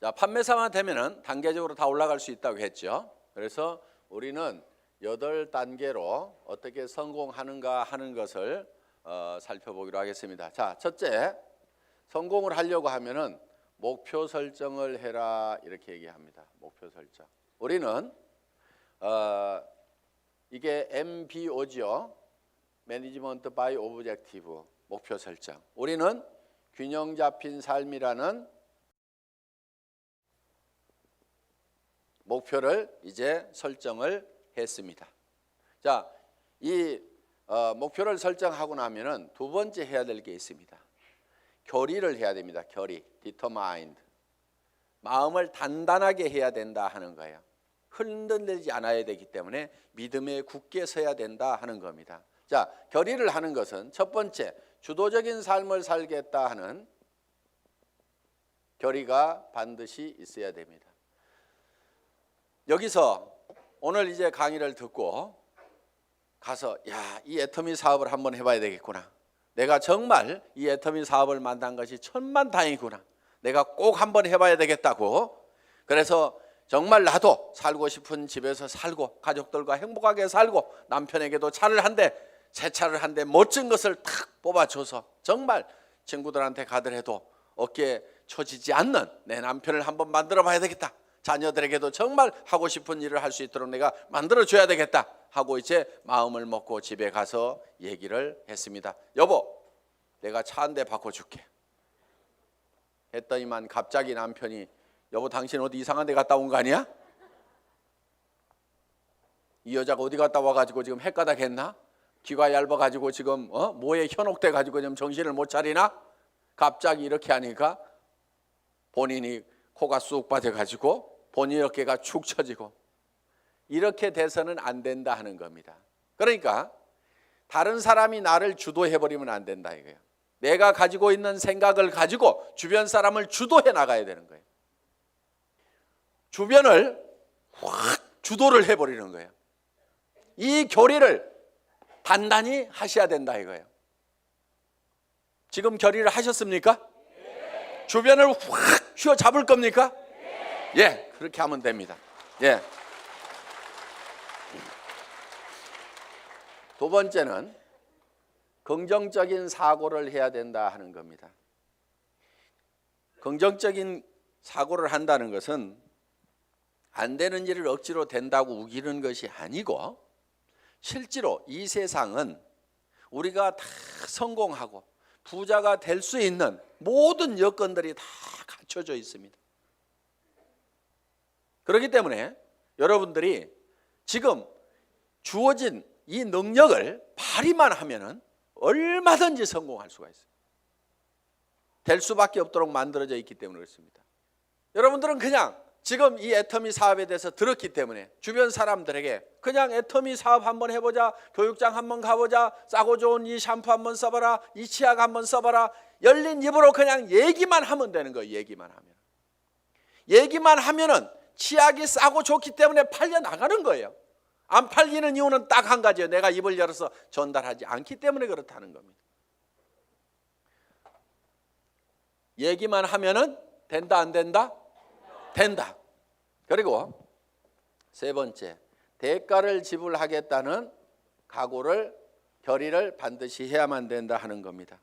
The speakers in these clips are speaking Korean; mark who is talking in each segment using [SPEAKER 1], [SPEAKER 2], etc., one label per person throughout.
[SPEAKER 1] 자, 판매사만 되면은 단계적으로 다 올라갈 수 있다고 했죠. 그래서 우리는 8단계로 어떻게 성공하는가 하는 것을 살펴보기로 하겠습니다. 자, 첫째, 성공을 하려고 하면은 목표 설정을 해라 이렇게 얘기합니다. 목표 설정. 우리는 이게 MBO죠. Management by Objective, 목표 설정. 우리는 균형 잡힌 삶이라는 목표를 이제 설정을 했습니다. 자, 이 목표를 설정하고 나면은 두 번째 해야 될 게 있습니다. 결의를 해야 됩니다. 결의, determined. 마음을 단단하게 해야 된다 하는 거예요. 흔들리지 않아야 되기 때문에 믿음에 굳게 서야 된다 하는 겁니다. 자, 결의를 하는 것은 첫 번째, 주도적인 삶을 살겠다 하는 결의가 반드시 있어야 됩니다. 여기서 오늘 이제 강의를 듣고 가서 이 애터미 사업을 한번 해봐야 되겠구나. 내가 정말 이 애터미 사업을 만난 것이 천만다행이구나. 내가 꼭 한번 해봐야 되겠다고. 그래서 정말 나도 살고 싶은 집에서 살고 가족들과 행복하게 살고 남편에게도 차를 한 대, 새 차를 한 대 멋진 것을 탁 뽑아줘서 정말 친구들한테 가더라도 어깨에 처지지 않는 내 남편을 한번 만들어 봐야 되겠다. 자녀들에게도 정말 하고 싶은 일을 할 수 있도록 내가 만들어줘야 되겠다 하고 이제 마음을 먹고 집에 가서 얘기를 했습니다. 여보, 내가 차 한 대 바꿔줄게 했더니만 갑자기 남편이 여보, 당신 어디 이상한 데 갔다 온 거 아니야? 이 여자가 어디 갔다 와가지고 지금 헷가닥 했나? 귀가 얇아가지고 지금 뭐에 현혹돼 가지고 지금 정신을 못 차리나? 갑자기 이렇게 하니까 본인이 코가 쑥 빠져가지고 본인 어깨가 축 처지고 이렇게 돼서는 안 된다 하는 겁니다. 그러니까 다른 사람이 나를 주도해버리면 안 된다 이거예요. 내가 가지고 있는 생각을 가지고 주변 사람을 주도해 나가야 되는 거예요. 주변을 확 주도를 해버리는 거예요. 이 결의를 단단히 하셔야 된다 이거예요. 지금 결의를 하셨습니까? 네. 주변을 확 휘어잡을 겁니까? 네. 예, 그렇게 하면 됩니다. 예. 두 번째는 긍정적인 사고를 해야 된다 하는 겁니다. 긍정적인 사고를 한다는 것은 안 되는 일을 억지로 된다고 우기는 것이 아니고 실제로 이 세상은 우리가 다 성공하고 부자가 될 수 있는 모든 여건들이 다 갖춰져 있습니다. 그렇기 때문에 여러분들이 지금 주어진 이 능력을 발휘만 하면은 얼마든지 성공할 수가 있어요. 될 수밖에 없도록 만들어져 있기 때문에 그렇습니다. 여러분들은 그냥 지금 이 애터미 사업에 대해서 들었기 때문에 주변 사람들에게 그냥 애터미 사업 한번 해보자, 교육장 한번 가보자, 싸고 좋은 이 샴푸 한번 써봐라, 이 치약 한번 써봐라, 열린 입으로 그냥 얘기만 하면 되는 거예요. 얘기만 하면은 치약이 싸고 좋기 때문에 팔려 나가는 거예요. 안 팔리는 이유는 딱 한 가지예요. 내가 입을 열어서 전달하지 않기 때문에 그렇다는 겁니다. 얘기만 하면은 된다 안 된다? 된다. 그리고 세 번째, 대가를 지불하겠다는 각오를 결의를 반드시 해야만 된다 하는 겁니다.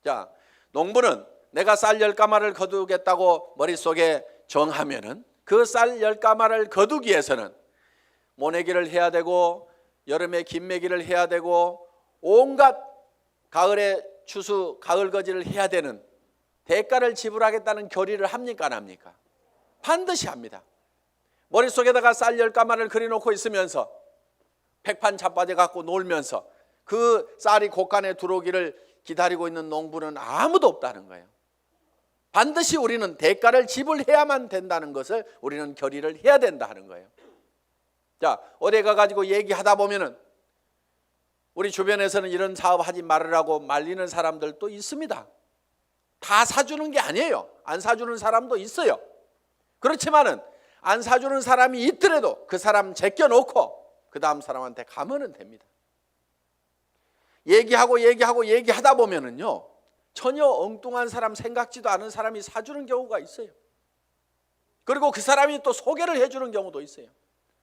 [SPEAKER 1] 자, 농부는 내가 쌀 10가마를 거두겠다고 머릿속에 정하면은 그 쌀 10가마를 거두기 위해서는 모내기를 해야 되고 여름에 김매기를 해야 되고 온갖 가을에 추수 가을거지를 해야 되는 대가를 지불하겠다는 결의를 합니까 안 합니까? 반드시 합니다. 머릿속에다가 쌀 10가마를 그려놓고 있으면서 백판 자빠져 갖고 놀면서 그 쌀이 곳간에 들어오기를 기다리고 있는 농부는 아무도 없다는 거예요. 반드시 우리는 대가를 지불해야만 된다는 것을 우리는 결의를 해야 된다 하는 거예요. 자, 어디 가가지고 얘기하다 보면은 우리 주변에서는 이런 사업 하지 말으라고 말리는 사람들도 있습니다. 다 사주는 게 아니에요. 안 사주는 사람도 있어요. 그렇지만은 안 사주는 사람이 있더라도 그 사람 제껴놓고 그 다음 사람한테 가면은 됩니다. 얘기하다 보면은요 전혀 엉뚱한 사람, 생각지도 않은 사람이 사주는 경우가 있어요. 그리고 그 사람이 또 소개를 해주는 경우도 있어요.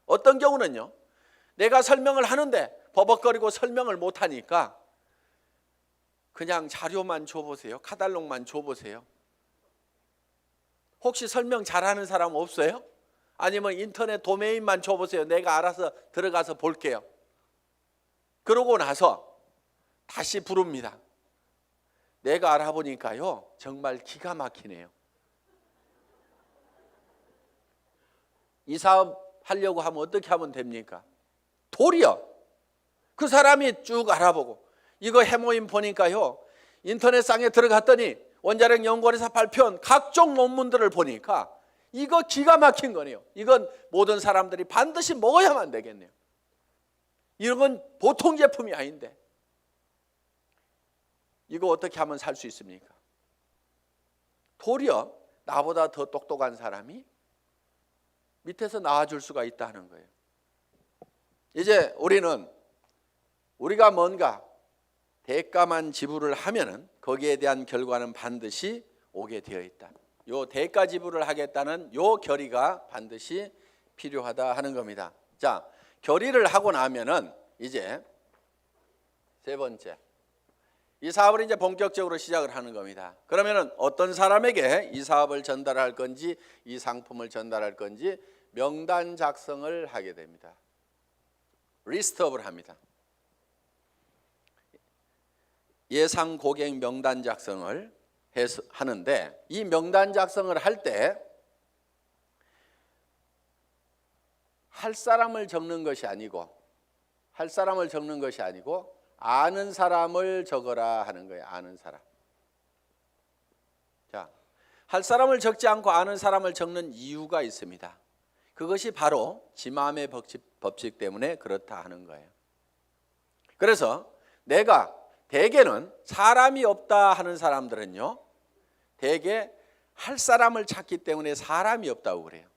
[SPEAKER 1] 어떤 경우는요, 내가 설명을 하는데 버벅거리고 설명을 못하니까 그냥 자료만 줘보세요. 카탈로그만 줘보세요. 혹시 설명 잘하는 사람 없어요? 아니면 인터넷 도메인만 줘보세요. 내가 알아서 들어가서 볼게요. 그러고 나서 다시 부릅니다. 내가 알아보니까요, 정말 기가 막히네요. 이 사업 하려고 하면 어떻게 하면 됩니까? 도리어 그 사람이 쭉 알아보고, 이거 해모임 보니까요, 인터넷상에 들어갔더니 원자력 연구원에서 발표한 각종 논문들을 보니까 이거 기가 막힌 거네요. 이건 모든 사람들이 반드시 먹어야만 되겠네요. 이런 건 보통 제품이 아닌데 이거 어떻게 하면 살 수 있습니까? 도리어 나보다 더 똑똑한 사람이 밑에서 나와줄 수가 있다는 거예요. 이제 우리가 뭔가 대가만 지불을 하면은 거기에 대한 결과는 반드시 오게 되어 있다. 요 대가 지불을 하겠다는 요 결의가 반드시 필요하다 하는 겁니다. 자, 결의를 하고 나면은 이제 세 번째, 이 사업을 이제 본격적으로 시작을 하는 겁니다. 그러면은 어떤 사람에게 이 사업을 전달할 건지, 이 상품을 전달할 건지 명단 작성을 하게 됩니다. 리스트업을 합니다. 예상 고객 명단 작성을 하는데, 이 명단 작성을 할 때 할 사람을 적는 것이 아니고 아는 사람을 적어라 하는 거예요. 아는 사람. 자, 할 사람을 적지 않고 아는 사람을 적는 이유가 있습니다. 그것이 바로 지마음의 법칙 때문에 그렇다 하는 거예요. 그래서 내가 대개는 사람이 없다 하는 사람들은요, 대개 할 사람을 찾기 때문에 사람이 없다고 그래요.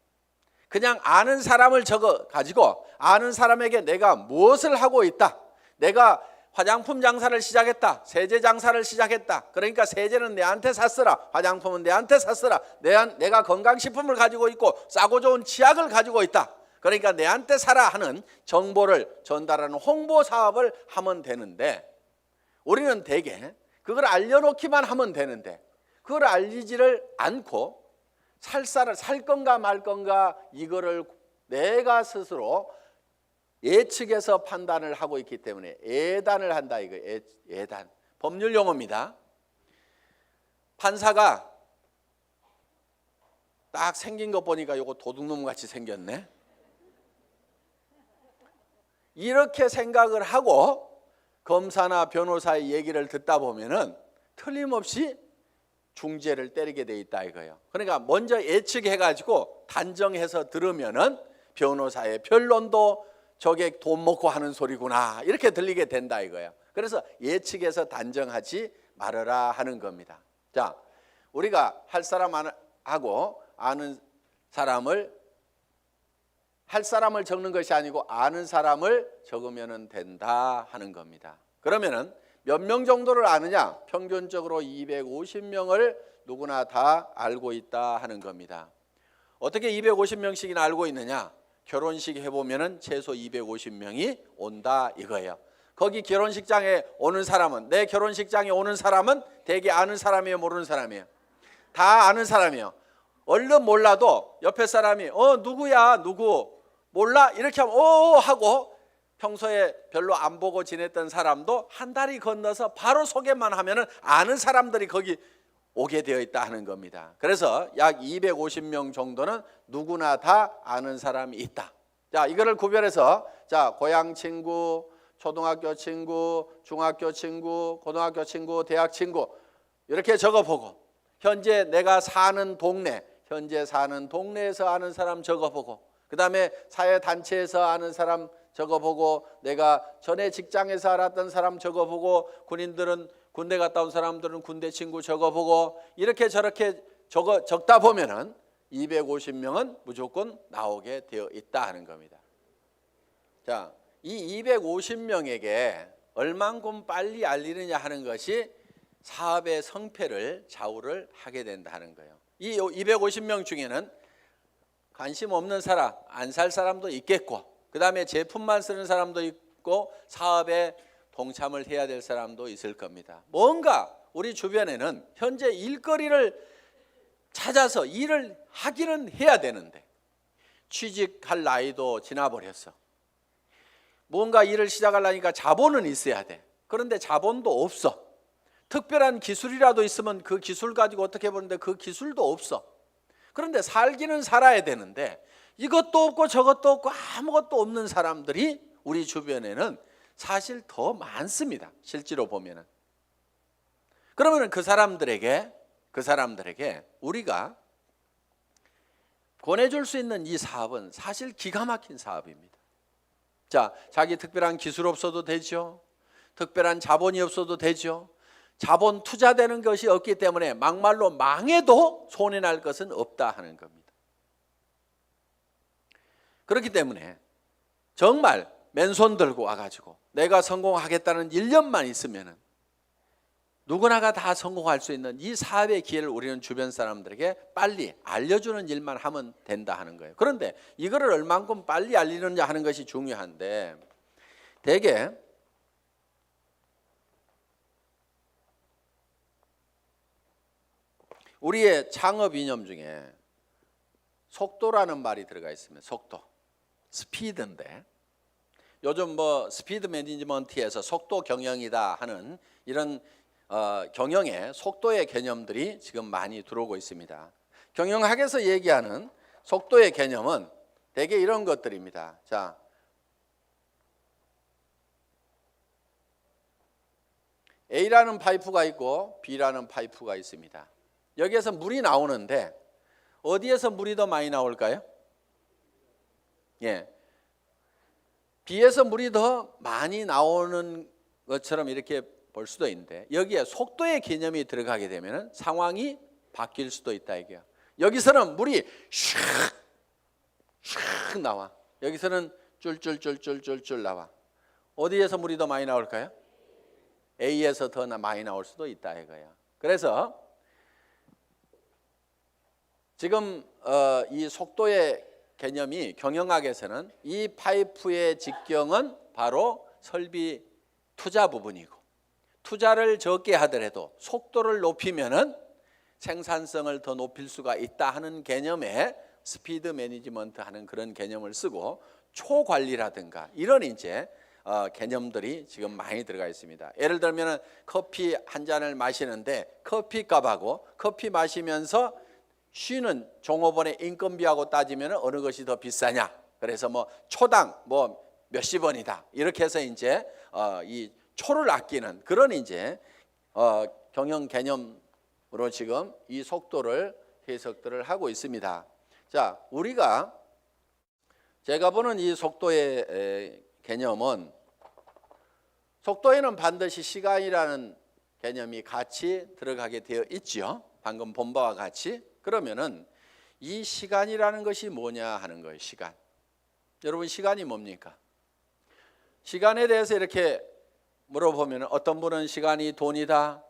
[SPEAKER 1] 그냥 아는 사람을 적어 가지고 아는 사람에게 내가 무엇을 하고 있다, 내가 화장품 장사를 시작했다, 세제 장사를 시작했다, 그러니까 세제는 내한테 샀으라, 화장품은 내한테 샀으라, 내가 건강식품을 가지고 있고 싸고 좋은 치약을 가지고 있다, 그러니까 내한테 사라 하는 정보를 전달하는 홍보 사업을 하면 되는데, 우리는 대개 그걸 알려놓기만 하면 되는데 그걸 알리지를 않고 살 건가 말 건가 이거를 내가 스스로 예측해서 판단을 하고 있기 때문에 예단을 한다, 이거 예단. 법률 용어입니다. 판사가 딱 생긴 거 보니까 이거 도둑놈 같이 생겼네, 이렇게 생각을 하고 검사나 변호사의 얘기를 듣다 보면은 틀림없이 중죄를 때리게 돼 있다 이거예요. 그러니까 먼저 예측해가지고 단정해서 들으면은 변호사의 변론도 저게 돈 먹고 하는 소리구나 이렇게 들리게 된다 이거예요. 그래서 예측해서 단정하지 말아라 하는 겁니다. 자, 우리가 할 사람하고 아는 사람을, 할 사람을 적는 것이 아니고 아는 사람을 적으면 된다 하는 겁니다. 그러면은 몇 명 정도를 아느냐? 평균적으로 250명을 누구나 다 알고 있다 하는 겁니다. 어떻게 250명씩이나 알고 있느냐? 결혼식 해보면은 최소 250명이 온다 이거예요. 거기 결혼식장에 오는 사람은, 내 결혼식장에 오는 사람은 대개 아는 사람이에요, 모르는 사람이에요? 다 아는 사람이에요. 얼른 몰라도 옆에 사람이 누구야, 누구 몰라? 이렇게 하면 하고, 평소에 별로 안 보고 지냈던 사람도 한 다리 건너서 바로 소개만 하면은 아는 사람들이 거기 오게 되어 있다 하는 겁니다. 그래서 약 250명 정도는 누구나 다 아는 사람이 있다. 자, 이거를 구별해서, 자, 고향 친구, 초등학교 친구, 중학교 친구, 고등학교 친구, 대학 친구 이렇게 적어보고, 현재 내가 사는 동네, 현재 사는 동네에서 아는 사람 적어보고, 그 다음에 사회단체에서 아는 사람 적어보고, 내가 전에 직장에서 알았던 사람 적어보고, 군인들은 군대 갔다 온 사람들은 군대 친구 적어보고, 이렇게 저렇게 적다 보면은 250명은 무조건 나오게 되어 있다 하는 겁니다. 자, 이 250명에게 얼만큼 빨리 알리느냐 하는 것이 사업의 성패를 좌우를 하게 된다는 거예요. 이 250명 중에는 관심 없는 사람, 안 살 사람도 있겠고, 그 다음에 제품만 쓰는 사람도 있고, 사업에 동참을 해야 될 사람도 있을 겁니다. 뭔가 우리 주변에는 현재 일거리를 찾아서 일을 하기는 해야 되는데 취직할 나이도 지나버렸어. 뭔가 일을 시작하려니까 자본은 있어야 돼. 그런데 자본도 없어. 특별한 기술이라도 있으면 그 기술 가지고 어떻게 보는데 그 기술도 없어. 그런데 살기는 살아야 되는데 이것도 없고 저것도 없고 아무것도 없는 사람들이 우리 주변에는 사실 더 많습니다. 실제로 보면은. 그러면 그 사람들에게 우리가 권해줄 수 있는 이 사업은 사실 기가 막힌 사업입니다. 자, 자기 특별한 기술 없어도 되죠. 특별한 자본이 없어도 되죠. 자본 투자되는 것이 없기 때문에 막말로 망해도 손해날 것은 없다 하는 겁니다. 그렇기 때문에 정말 맨손 들고 와가지고 내가 성공하겠다는 1년만 있으면은 누구나가 다 성공할 수 있는 이 사업의 기회를 우리는 주변 사람들에게 빨리 알려주는 일만 하면 된다 하는 거예요. 그런데 이거를 얼만큼 빨리 알리느냐 하는 것이 중요한데 대개 우리의 창업 이념 중에 속도라는 말이 들어가 있습니다. 속도, 스피드인데 요즘 뭐 스피드 매니지먼트에서 속도 경영이다 하는 이런 경영의 속도의 개념들이 지금 많이 들어오고 있습니다. 경영학에서 얘기하는 속도의 개념은 대개 이런 것들입니다. 자, A라는 파이프가 있고 B라는 파이프가 있습니다. 여기에서 물이 나오는데 어디에서 물이 더 많이 나올까요? 예, B에서 물이 더 많이 나오는 것처럼 이렇게 볼 수도 있는데 여기에 속도의 개념이 들어가게 되면 상황이 바뀔 수도 있다 이게요. 여기서는 물이 슉 나와. 여기서는 쫄쫄쫄쫄쫄쫄 나와. 어디에서 물이 더 많이 나올까요? A에서 더 많이 나올 수도 있다 이거야. 그래서 지금 이 속도의 개념이 경영학에서는 이 파이프의 직경은 바로 설비 투자 부분이고 투자를 적게 하더라도 속도를 높이면은 생산성을 더 높일 수가 있다 하는 개념의 스피드 매니지먼트 하는 그런 개념을 쓰고 초관리라든가 이런 이제 개념들이 지금 많이 들어가 있습니다. 예를 들면 커피 한 잔을 마시는데 커피 값하고 커피 마시면서 쉬는 종업원의 인건비하고 따지면 어느 것이 더 비싸냐? 그래서 뭐 초당 뭐 몇십 원이다. 이렇게 해서 이제 이 초를 아끼는 그런 이제 경영 개념으로 지금 이 속도를 해석들을 하고 있습니다. 자, 우리가 제가 보는 이 속도의 개념은 속도에는 반드시 시간이라는 개념이 같이 들어가게 되어 있죠. 방금 본 바와 같이. 그러면은 이 시간이라는 것이 뭐냐 하는 거예요. 시간. 여러분 시간이 뭡니까? 시간에 대해서 이렇게 물어보면 어떤 분은 시간이 돈이다.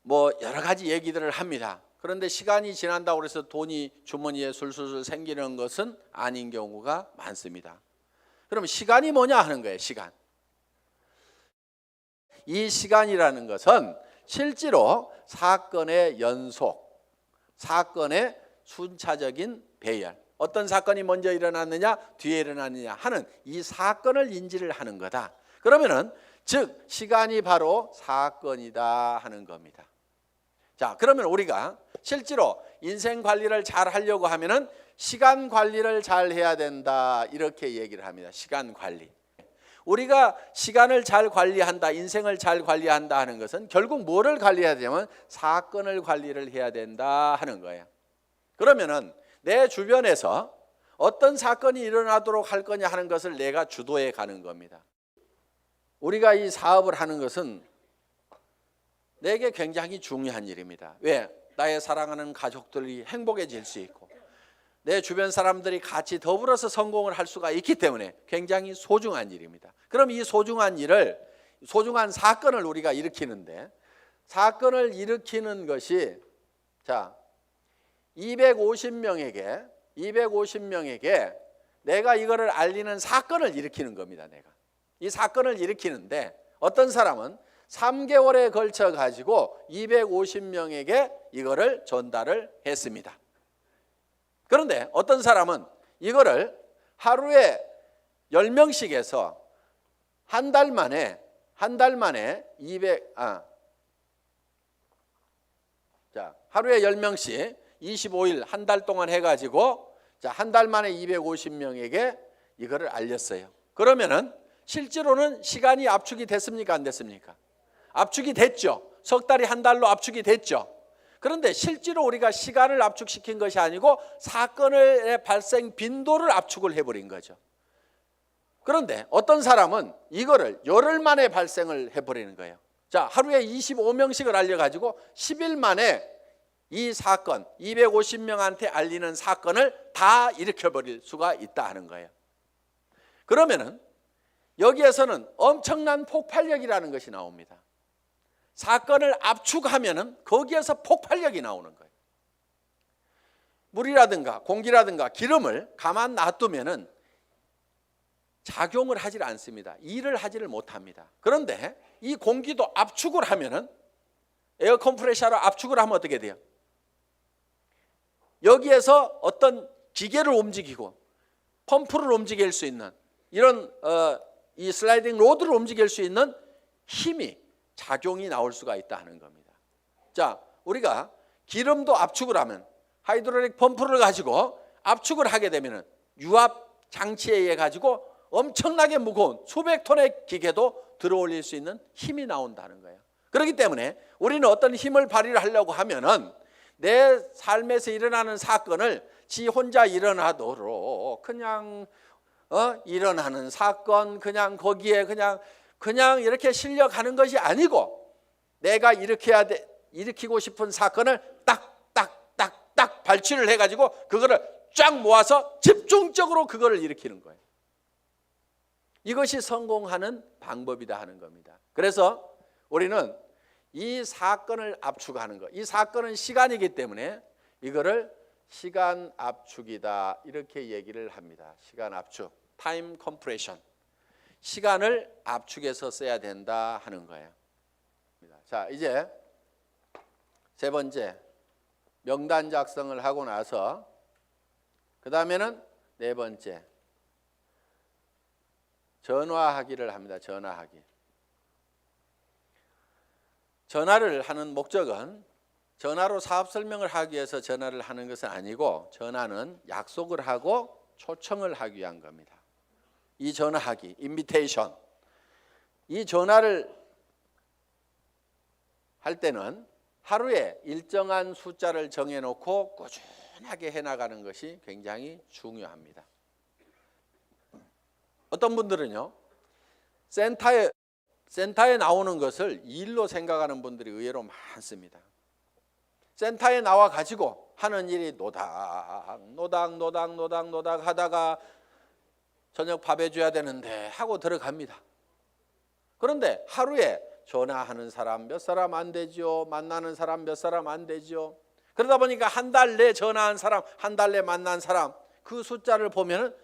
[SPEAKER 1] 뭐 여러 가지 얘기들을 합니다. 그런데 시간이 지난다고 해서 돈이 주머니에 술술 생기는 것은 아닌 경우가 많습니다. 그럼 시간이 뭐냐 하는 거예요. 시간. 이 시간이라는 것은 실제로 사건의 연속, 사건의 순차적인 배열, 어떤 사건이 먼저 일어났느냐 뒤에 일어났느냐 하는 이 사건을 인지를 하는 거다. 그러면은 즉 시간이 바로 사건이다 하는 겁니다. 자, 그러면 우리가 실제로 인생 관리를 잘 하려고 하면은 시간 관리를 잘 해야 된다 이렇게 얘기를 합니다. 시간 관리. 우리가 시간을 잘 관리한다, 인생을 잘 관리한다 하는 것은 결국 뭐를 관리해야 되냐면 사건을 관리를 해야 된다 하는 거예요. 그러면은 내 주변에서 어떤 사건이 일어나도록 할 거냐 하는 것을 내가 주도해 가는 겁니다. 우리가 이 사업을 하는 것은 내게 굉장히 중요한 일입니다. 왜? 나의 사랑하는 가족들이 행복해질 수 있고 내 주변 사람들이 같이 더불어서 성공을 할 수가 있기 때문에 굉장히 소중한 일입니다. 그럼 이 소중한 일을, 소중한 사건을 우리가 일으키는데 사건을 일으키는 것이 자 250명에게 250명에게 내가 이거를 알리는 사건을 일으키는 겁니다. 내가 이 사건을 일으키는데 어떤 사람은 3개월에 걸쳐 가지고 250명에게 이거를 전달을 했습니다. 그런데 어떤 사람은 이거를 하루에 10명씩 해서 한 달 만에 200 하루에 10명씩 25일 한 달 동안 해가지고 한 달 만에 250명에게 이거를 알렸어요. 그러면은 실제로는 시간이 압축이 됐습니까? 안 됐습니까? 압축이 됐죠. 석 달이 한 달로 압축이 됐죠. 그런데 실제로 우리가 시간을 압축시킨 것이 아니고 사건의 발생 빈도를 압축을 해버린 거죠. 그런데 어떤 사람은 이거를 열흘 만에 발생을 해버리는 거예요. 자, 하루에 25명씩을 알려가지고 10일 만에 이 사건, 250명한테 알리는 사건을 다 일으켜버릴 수가 있다 하는 거예요. 그러면은 여기에서는 엄청난 폭발력이라는 것이 나옵니다. 사건을 압축하면은 거기에서 폭발력이 나오는 거예요. 물이라든가 공기라든가 기름을 가만 놔두면은 작용을 하질 않습니다. 일을 하지를 못합니다. 그런데 이 공기도 압축을 하면은 에어 컴프레셔로 압축을 하면 어떻게 돼요? 여기에서 어떤 기계를 움직이고 펌프를 움직일 수 있는 이런 이 슬라이딩 로드를 움직일 수 있는 힘이 작용이 나올 수가 있다 하는 겁니다. 자, 우리가 기름도 압축을 하면 하이드롤릭 펌프를 가지고 압축을 하게 되면은 유압 장치에 의해 가지고 엄청나게 무거운 수백 톤의 기계도 들어올릴 수 있는 힘이 나온다는 거예요. 그렇기 때문에 우리는 어떤 힘을 발휘를 하려고 하면은 내 삶에서 일어나는 사건을 지 혼자 일어나도록 그냥 일어나는 사건 그냥 거기에 그냥 이렇게 실려가는 것이 아니고 내가 일으키고 싶은 사건을 딱 발치를 해가지고 그거를 쫙 모아서 집중적으로 그거를 일으키는 거예요. 이것이 성공하는 방법이다 하는 겁니다. 그래서 우리는 이 사건을 압축하는 것, 이 사건은 시간이기 때문에 이거를 시간 압축이다 이렇게 얘기를 합니다. 시간 압축, 타임 컴프레션. 시간을 압축해서 써야 된다 하는 거예요. 자, 이제 세 번째 명단 작성을 하고 나서 그 다음에는 네 번째 전화하기를 합니다. 전화하기. 전화를 하는 목적은 전화로 사업 설명을 하기 위해서 전화를 하는 것은 아니고 전화는 약속을 하고 초청을 하기 위한 겁니다. 이 전화하기, 인비테이션. 이 전화를 할 때는 하루에 일정한 숫자를 정해놓고 꾸준하게 해나가는 것이 굉장히 중요합니다. 어떤 분들은요, 센터에 나오는 것을 일로 생각하는 분들이 의외로 많습니다. 센터에 나와 가지고 하는 일이 노닥 하다가 저녁 밥 해줘야 되는데 하고 들어갑니다. 그런데 하루에 전화하는 사람 몇 사람 안 되죠. 만나는 사람 몇 사람 안 되죠. 그러다 보니까 한 달 내 전화한 사람, 한 달 내 만난 사람 그 숫자를 보면은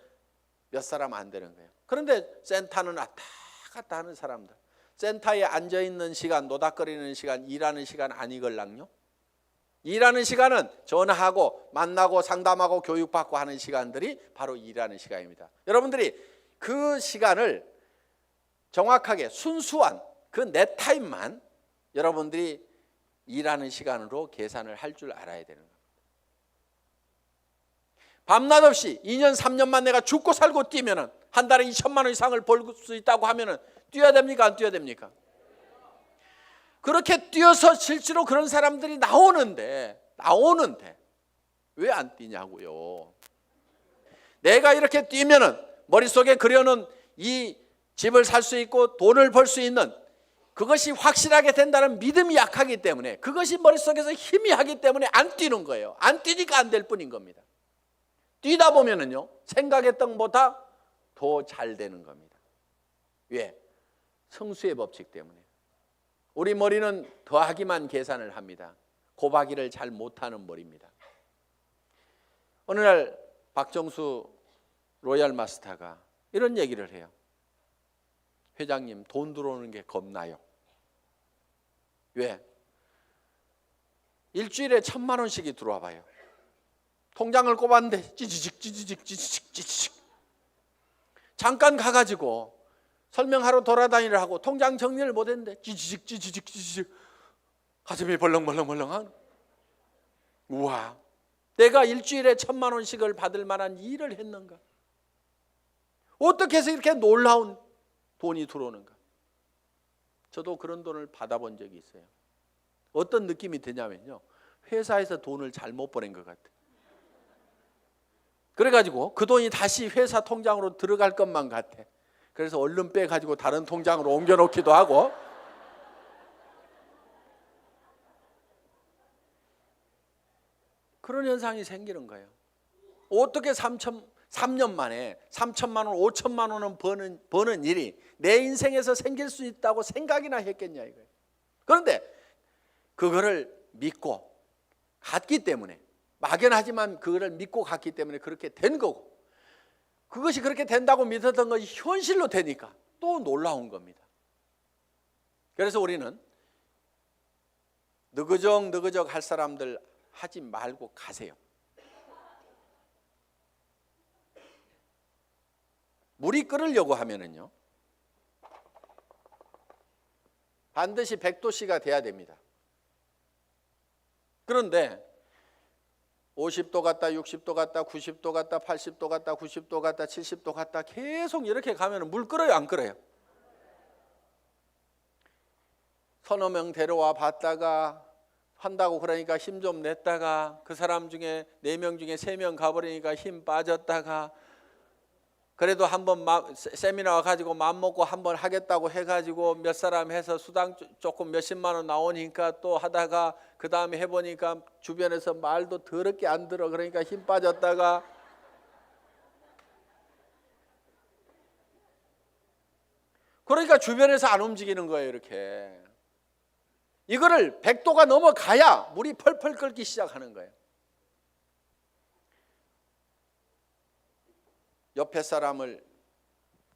[SPEAKER 1] 몇 사람 안 되는 거예요. 그런데 센터는 왔다 갔다 하는 사람들, 센터에 앉아있는 시간, 노닥거리는 시간, 일하는 시간 아니걸랑요? 일하는 시간은 전화하고 만나고 상담하고 교육받고 하는 시간들이 바로 일하는 시간입니다. 여러분들이 그 시간을 정확하게 순수한 그 내 타임만 여러분들이 일하는 시간으로 계산을 할 줄 알아야 되는 겁니다. 밤낮 없이 2년 3년만 내가 죽고 살고 뛰면은 한 달에 2천만 원 이상을 벌 수 있다고 하면은 뛰어야 됩니까? 안 뛰어야 됩니까? 그렇게 뛰어서 실제로 그런 사람들이 나오는데 왜 안 뛰냐고요. 내가 이렇게 뛰면은 머릿속에 그려놓은 이 집을 살 수 있고 돈을 벌 수 있는 그것이 확실하게 된다는 믿음이 약하기 때문에 그것이 머릿속에서 희미하기 때문에 안 뛰는 거예요. 안 뛰니까 안 될 뿐인 겁니다. 뛰다 보면은요, 생각했던 것보다 더 잘 되는 겁니다. 왜? 성수의 법칙 때문에. 우리 머리는 더하기만 계산을 합니다. 곱하기를 잘 못하는 머리입니다. 어느 날 박정수 로얄 마스터가 이런 얘기를 해요. 회장님, 돈 들어오는 게 겁나요. 왜? 일주일에 1,000만 원씩이 들어와 봐요. 통장을 꼽았는데 찌지직 잠깐 가가지고 설명하러 돌아다니려 하고 통장 정리를 못했는데 찌지직 가슴이 벌렁벌렁한. 우와, 내가 일주일에 1,000만 원씩을 받을 만한 일을 했는가? 어떻게 해서 이렇게 놀라운 돈이 들어오는가? 저도 그런 돈을 받아본 적이 있어요. 어떤 느낌이 드냐면요, 회사에서 돈을 잘못 보낸 것 같아요. 그래가지고 그 돈이 다시 회사 통장으로 들어갈 것만 같아. 그래서 얼른 빼가지고 다른 통장으로 옮겨놓기도 하고. 그런 현상이 생기는 거예요. 어떻게 3년 만에 3천만 원, 5천만 원은 버는 일이 내 인생에서 생길 수 있다고 생각이나 했겠냐 이거예요. 그런데 그거를 믿고 갔기 때문에, 막연하지만 그거를 믿고 갔기 때문에 그렇게 된 거고, 그것이 그렇게 된다고 믿었던 것이 현실로 되니까 또 놀라운 겁니다. 그래서 우리는 느그적 할 사람들 하지 말고 가세요. 물이 끓으려고 하면은요, 반드시 100도씨가 돼야 됩니다. 그런데 50도 갔다 60도 갔다 90도 갔다 80도 갔다 90도 갔다 70도 갔다 계속 이렇게 가면 물 끓어요, 안 끓어요? 서너 명 데려와 봤다가 한다고 그러니까 힘 좀 냈다가 그 사람 중에 4명 중에 3명 가버리니까 힘 빠졌다가, 그래도 한번 세미나 와가지고 맘먹고 한번 하겠다고 해가지고 몇 사람 해서 수당 조금 몇십만 원 나오니까 또 하다가 그 다음에 해보니까 주변에서 말도 더럽게 안 들어. 그러니까 힘 빠졌다가, 그러니까 주변에서 안 움직이는 거예요. 이렇게 이거를 100도가 넘어가야 물이 펄펄 끓기 시작하는 거예요.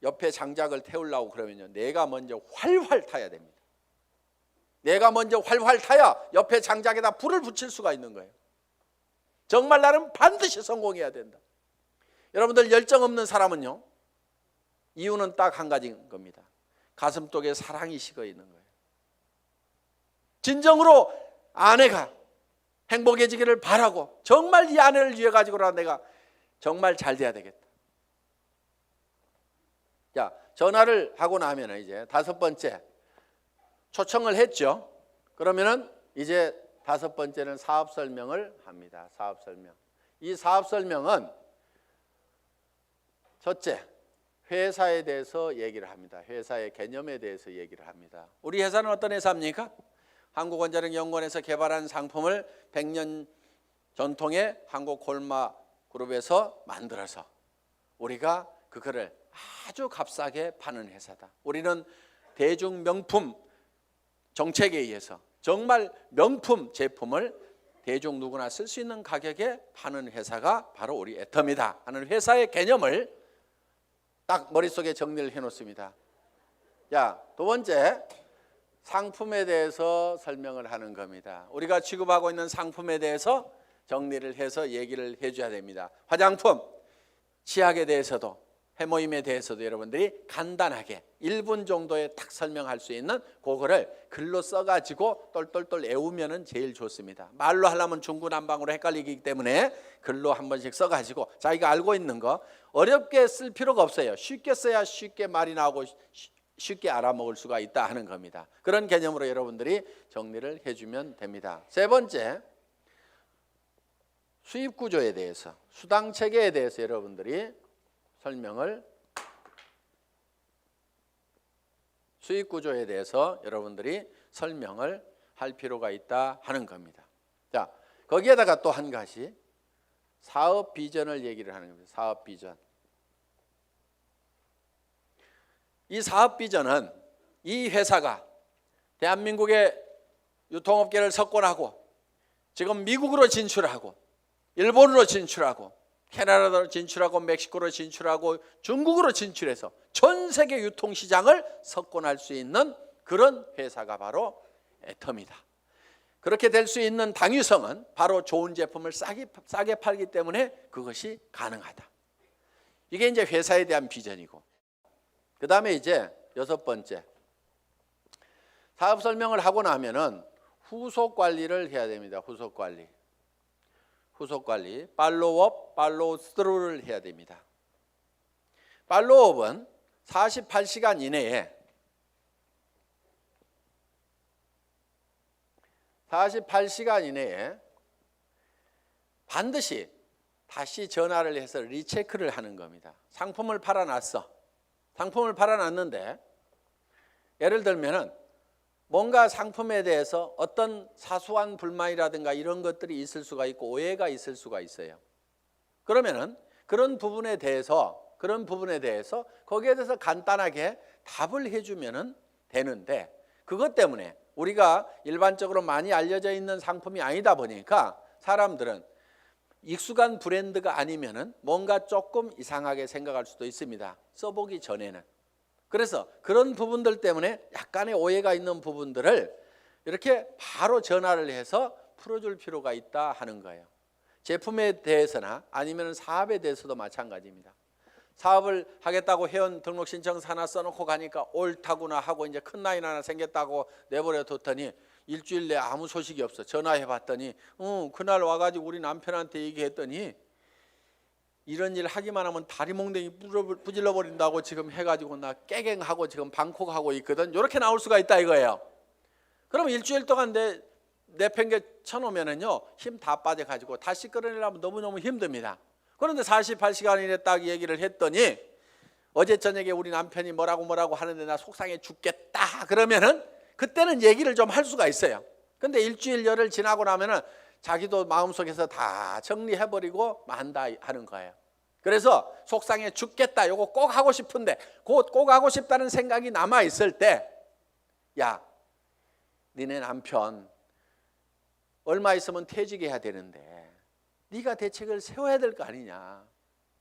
[SPEAKER 1] 옆에 장작을 태우려고 그러면요, 내가 먼저 활활 타야 됩니다. 내가 먼저 활활 타야 옆에 장작에다 불을 붙일 수가 있는 거예요. 정말 나는 반드시 성공해야 된다. 여러분들, 열정 없는 사람은요, 이유는 딱 한 가지인 겁니다. 가슴속에 사랑이 식어 있는 거예요. 진정으로 아내가 행복해지기를 바라고, 정말 이 아내를 위해 가지고라 내가 정말 잘 돼야 되겠다. 자, 전화를 하고 나면 이제 5번째 초청을 했죠. 그러면은 이제 5번째는 사업 설명을 합니다. 사업 설명. 이 사업 설명은 첫째, 회사에 대해서 얘기를 합니다. 회사의 개념에 대해서 얘기를 합니다. 우리 회사는 어떤 회사입니까? 한국원자력연구원에서 개발한 상품을 100년 전통의 한국콜마그룹에서 만들어서 우리가 그거를 아주 값싸게 파는 회사다. 우리는 대중 명품 정책에 의해서 정말 명품 제품을 대중 누구나 쓸 수 있는 가격에 파는 회사가 바로 우리 애터미다 하는 회사의 개념을 딱 머릿속에 정리를 해놓습니다. 자, 두 번째, 상품에 대해서 설명을 하는 겁니다. 우리가 취급하고 있는 상품에 대해서 정리를 해서 얘기를 해줘야 됩니다. 화장품, 치약에 대해서도 해모임에 대해서도 여러분들이 간단하게 1분 정도에 딱 설명할 수 있는 그거를 글로 써가지고 똘똘똘 외우면 제일 좋습니다. 말로 하려면 중구난방으로 헷갈리기 때문에 글로 한 번씩 써가지고 자기가 알고 있는 거 어렵게 쓸 필요가 없어요. 쉽게 써야 쉽게 말이 나오고 쉽게 알아먹을 수가 있다 하는 겁니다. 그런 개념으로 여러분들이 정리를 해주면 됩니다. 세 번째, 수입 구조에 대해서, 수당 체계에 대해서 여러분들이 설명을, 수입 구조에 대해서 여러분들이 설명을 할 필요가 있다 하는 겁니다. 자, 거기에다가 또 한 가지 사업 비전을 얘기를 하는 겁니다. 사업 비전. 이 사업 비전은 이 회사가 대한민국의 유통업계를 석권하고 지금 미국으로 진출하고 일본으로 진출하고 캐나다로 진출하고 멕시코로 진출하고 중국으로 진출해서 전 세계 유통시장을 석권할 수 있는 그런 회사가 바로 애텀이다. 그렇게 될 수 있는 당위성은 바로 좋은 제품을 싸게 팔기 때문에 그것이 가능하다. 이게 이제 회사에 대한 비전이고, 그 다음에 이제 6번째, 사업 설명을 하고 나면은 후속 관리를 해야 됩니다. 후속 관리, 팔로우업, 팔로우 스루를 해야 됩니다. 팔로우업은 48시간 이내에 48시간 이내에 반드시 다시 전화를 해서 리체크를 하는 겁니다. 상품을 팔아놨어. 상품을 팔아놨는데 예를 들면은 뭔가 상품에 대해서 어떤 사소한 불만이라든가 이런 것들이 있을 수가 있고 오해가 있을 수가 있어요. 그러면은 그런 부분에 대해서 거기에 대해서 간단하게 답을 해주면은 되는데, 그것 때문에 우리가 일반적으로 많이 알려져 있는 상품이 아니다 보니까 사람들은 익숙한 브랜드가 아니면은 뭔가 조금 이상하게 생각할 수도 있습니다. 써보기 전에는. 그래서 그런 부분들 때문에 약간의 오해가 있는 부분들을 이렇게 바로 전화를 해서 풀어줄 필요가 있다 하는 거예요. 제품에 대해서나 아니면 사업에 대해서도 마찬가지입니다. 사업을 하겠다고 회원 등록 신청서 하나 써놓고 가니까 옳다구나 하고 이제 큰 라인 하나 생겼다고 내버려 뒀더니 일주일 내에 아무 소식이 없어. 전화해 봤더니 그날 와가지고 우리 남편한테 얘기했더니 이런 일 하기만 하면 다리 몽댕이 부질러 버린다고 지금 해가지고 나 깨갱하고 지금 방콕하고 있거든. 이렇게 나올 수가 있다 이거예요. 그러면 일주일 동안 내팽개 쳐놓으면은요 힘 다 빠져가지고 다시 끌어내려면 너무너무 힘듭니다. 그런데 48시간 이내 딱 얘기를 했더니 어제 저녁에 우리 남편이 뭐라고 하는데 나 속상해 죽겠다 그러면은 그때는 얘기를 좀 할 수가 있어요. 근데 일주일 열흘 지나고 나면은 자기도 마음속에서 다 정리해버리고 만다 하는 거예요. 그래서 속상해 죽겠다 요거 꼭 하고 싶은데 꼭 하고 싶다는 생각이 남아있을 때, 야 니네 남편 얼마 있으면 퇴직해야 되는데 네가 대책을 세워야 될 거 아니냐.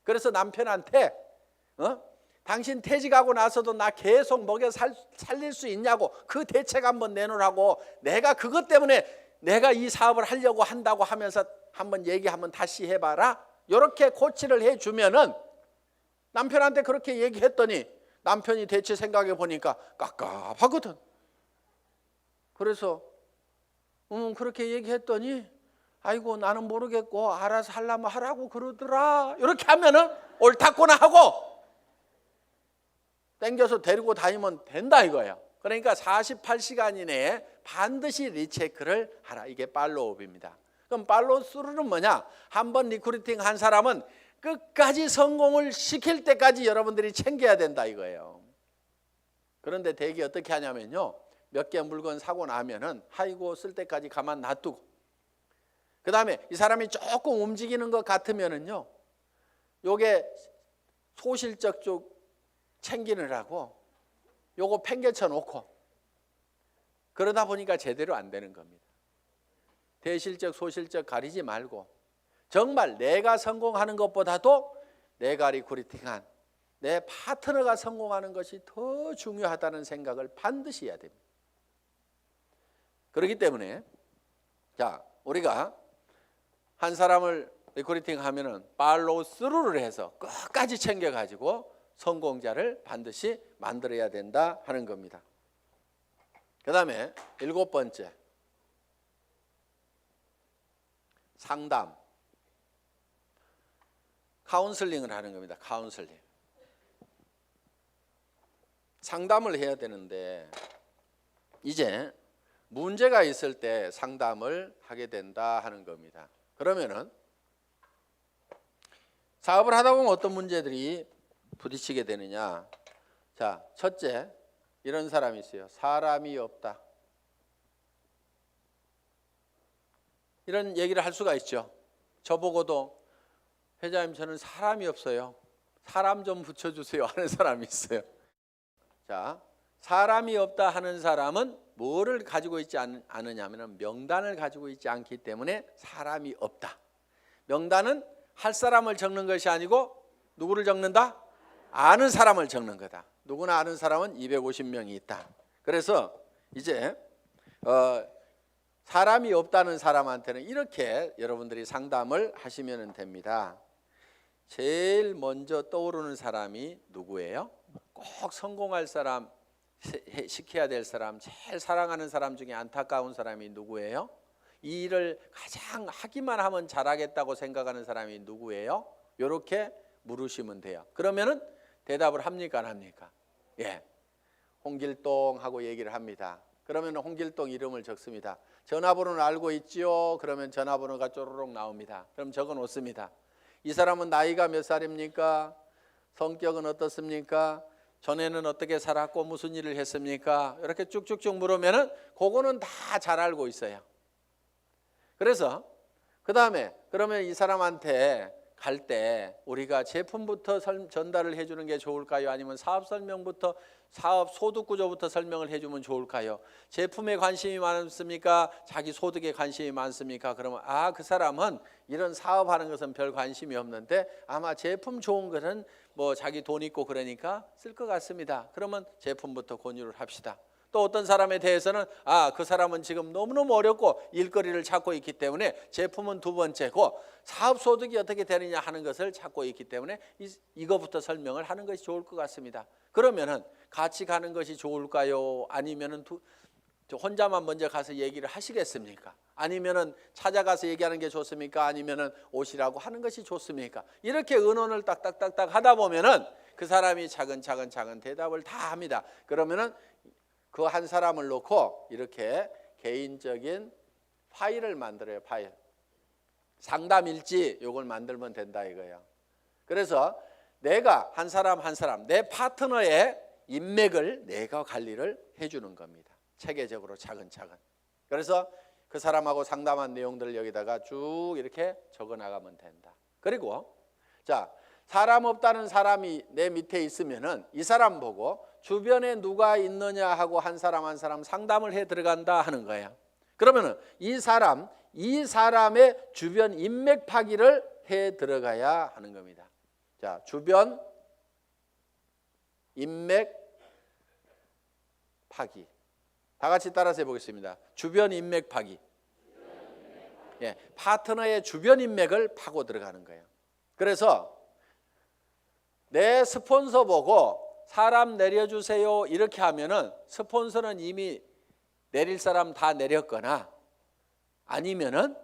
[SPEAKER 1] 그래서 남편한테 당신 퇴직하고 나서도 나 계속 먹여 살릴 수 있냐고 그 대책 한번 내놓으라고, 내가 그것 때문에 내가 이 사업을 하려고 한다고 하면서 한번 한번 다시 해봐라. 이렇게 코치를 해주면은 남편한테 그렇게 얘기했더니 남편이 대체 생각해 보니까 깝깝하거든. 그래서 그렇게 얘기했더니 아이고 나는 모르겠고 알아서 하려면 하라고 그러더라. 이렇게 하면은 옳다구나 하고 땡겨서 데리고 다니면 된다 이거예요. 그러니까 48시간 이내에 반드시 리체크를 하라. 이게 팔로우업입니다. 그럼 팔로우 스루는 뭐냐? 한번 리크루팅 한 사람은 끝까지 성공을 시킬 때까지 여러분들이 챙겨야 된다 이거예요. 그런데 대개 어떻게 하냐면요, 몇 개 물건 사고 나면은 아이고 쓸 때까지 가만 놔두고, 그 다음에 이 사람이 조금 움직이는 것 같으면은요 요게 소실적 쪽 챙기느라고 요거 팽개쳐 놓고 그러다 보니까 제대로 안 되는 겁니다. 대실적 소실적 가리지 말고 정말 내가 성공하는 것보다도 내가 리크루팅한 내 파트너가 성공하는 것이 더 중요하다는 생각을 반드시 해야 됩니다. 그렇기 때문에 자 우리가 한 사람을 리크루팅하면은 팔로우 스루를 해서 끝까지 챙겨가지고 성공자를 반드시 만들어야 된다 하는 겁니다. 그 다음에 7번째, 상담, 카운슬링을 하는 겁니다. 카운슬링. 상담을 해야 되는데 이제 문제가 있을 때 상담을 하게 된다 하는 겁니다. 그러면은 사업을 하다 보면 어떤 문제들이 부딪히게 되느냐. 자, 첫째, 이런 사람이 있어요. 사람이 없다. 이런 얘기를 할 수가 있죠. 저보고도 회장님 저는 사람이 없어요. 사람 좀 붙여주세요 하는 사람이 있어요. 자, 사람이 없다 하는 사람은 뭐를 가지고 있지 않느냐 하면 명단을 가지고 있지 않기 때문에 사람이 없다. 명단은 할 사람을 적는 것이 아니고 누구를 적는다? 아는 사람을 적는 거다. 누구나 아는 사람은 250명이 있다. 그래서 이제 사람이 없다는 사람한테는 이렇게 여러분들이 상담을 하시면 됩니다. 제일 먼저 떠오르는 사람이 누구예요? 꼭 성공할 사람, 시켜야 될 사람, 제일 사랑하는 사람 중에 안타까운 사람이 누구예요? 이 일을 가장 하기만 하면 잘하겠다고 생각하는 사람이 누구예요? 이렇게 물으시면 돼요. 그러면은 대답을 합니까 안 합니까? 예, 홍길동 하고 얘기를 합니다. 그러면 홍길동 이름을 적습니다. 전화번호는 알고 있지요? 그러면 전화번호가 쪼르륵 나옵니다. 그럼 적어 놓습니다. 이 사람은 나이가 몇 살입니까? 성격은 어떻습니까? 전에는 어떻게 살았고 무슨 일을 했습니까? 이렇게 쭉쭉쭉 물으면은 그거는 다 잘 알고 있어요. 그래서 그 다음에 그러면 이 사람한테 갈 때 우리가 제품부터 전달을 해주는 게 좋을까요? 아니면 사업 설명부터 사업 소득 구조부터 설명을 해주면 좋을까요? 제품에 관심이 많습니까? 자기 소득에 관심이 많습니까? 그러면 그 사람은 이런 사업하는 것은 별 관심이 없는데 아마 제품 좋은 것은 뭐 자기 돈 있고 그러니까 쓸 것 같습니다. 그러면 제품부터 권유를 합시다. 또 어떤 사람에 대해서는 그 사람은 지금 너무너무 어렵고 일거리를 찾고 있기 때문에 제품은 두 번째고 사업 소득이 어떻게 되느냐 하는 것을 찾고 있기 때문에 이거부터 설명을 하는 것이 좋을 것 같습니다. 그러면은 같이 가는 것이 좋을까요? 아니면은 혼자만 먼저 가서 얘기를 하시겠습니까? 아니면은 찾아가서 얘기하는 게 좋습니까? 아니면은 오시라고 하는 것이 좋습니까? 이렇게 의논을 딱딱딱딱 하다 보면은 그 사람이 차근차근 대답을 다 합니다. 그러면은 그 한 사람을 놓고 이렇게 개인적인 파일을 만들어요. 파일. 상담일지 요걸 만들면 된다 이거예요. 그래서 내가 한 사람 내 파트너의 인맥을 내가 관리를 해주는 겁니다. 체계적으로 차근차근. 그래서 그 사람하고 상담한 내용들을 여기다가 쭉 이렇게 적어 나가면 된다. 그리고 자, 사람 없다는 사람이 내 밑에 있으면은 이 사람 보고 주변에 누가 있느냐 하고 한 사람 상담을 해 들어간다 하는 거예요. 그러면은 이 사람의 주변 인맥 파기를 해 들어가야 하는 겁니다. 자, 주변 인맥 파기. 다 같이 따라서 해보겠습니다. 주변 인맥 파기. 예, 파트너의 주변 인맥을 파고 들어가는 거예요. 그래서 내 스폰서 보고 사람 내려주세요 이렇게 하면은 스폰서는 이미 내릴 사람 다 내렸거나 아니면은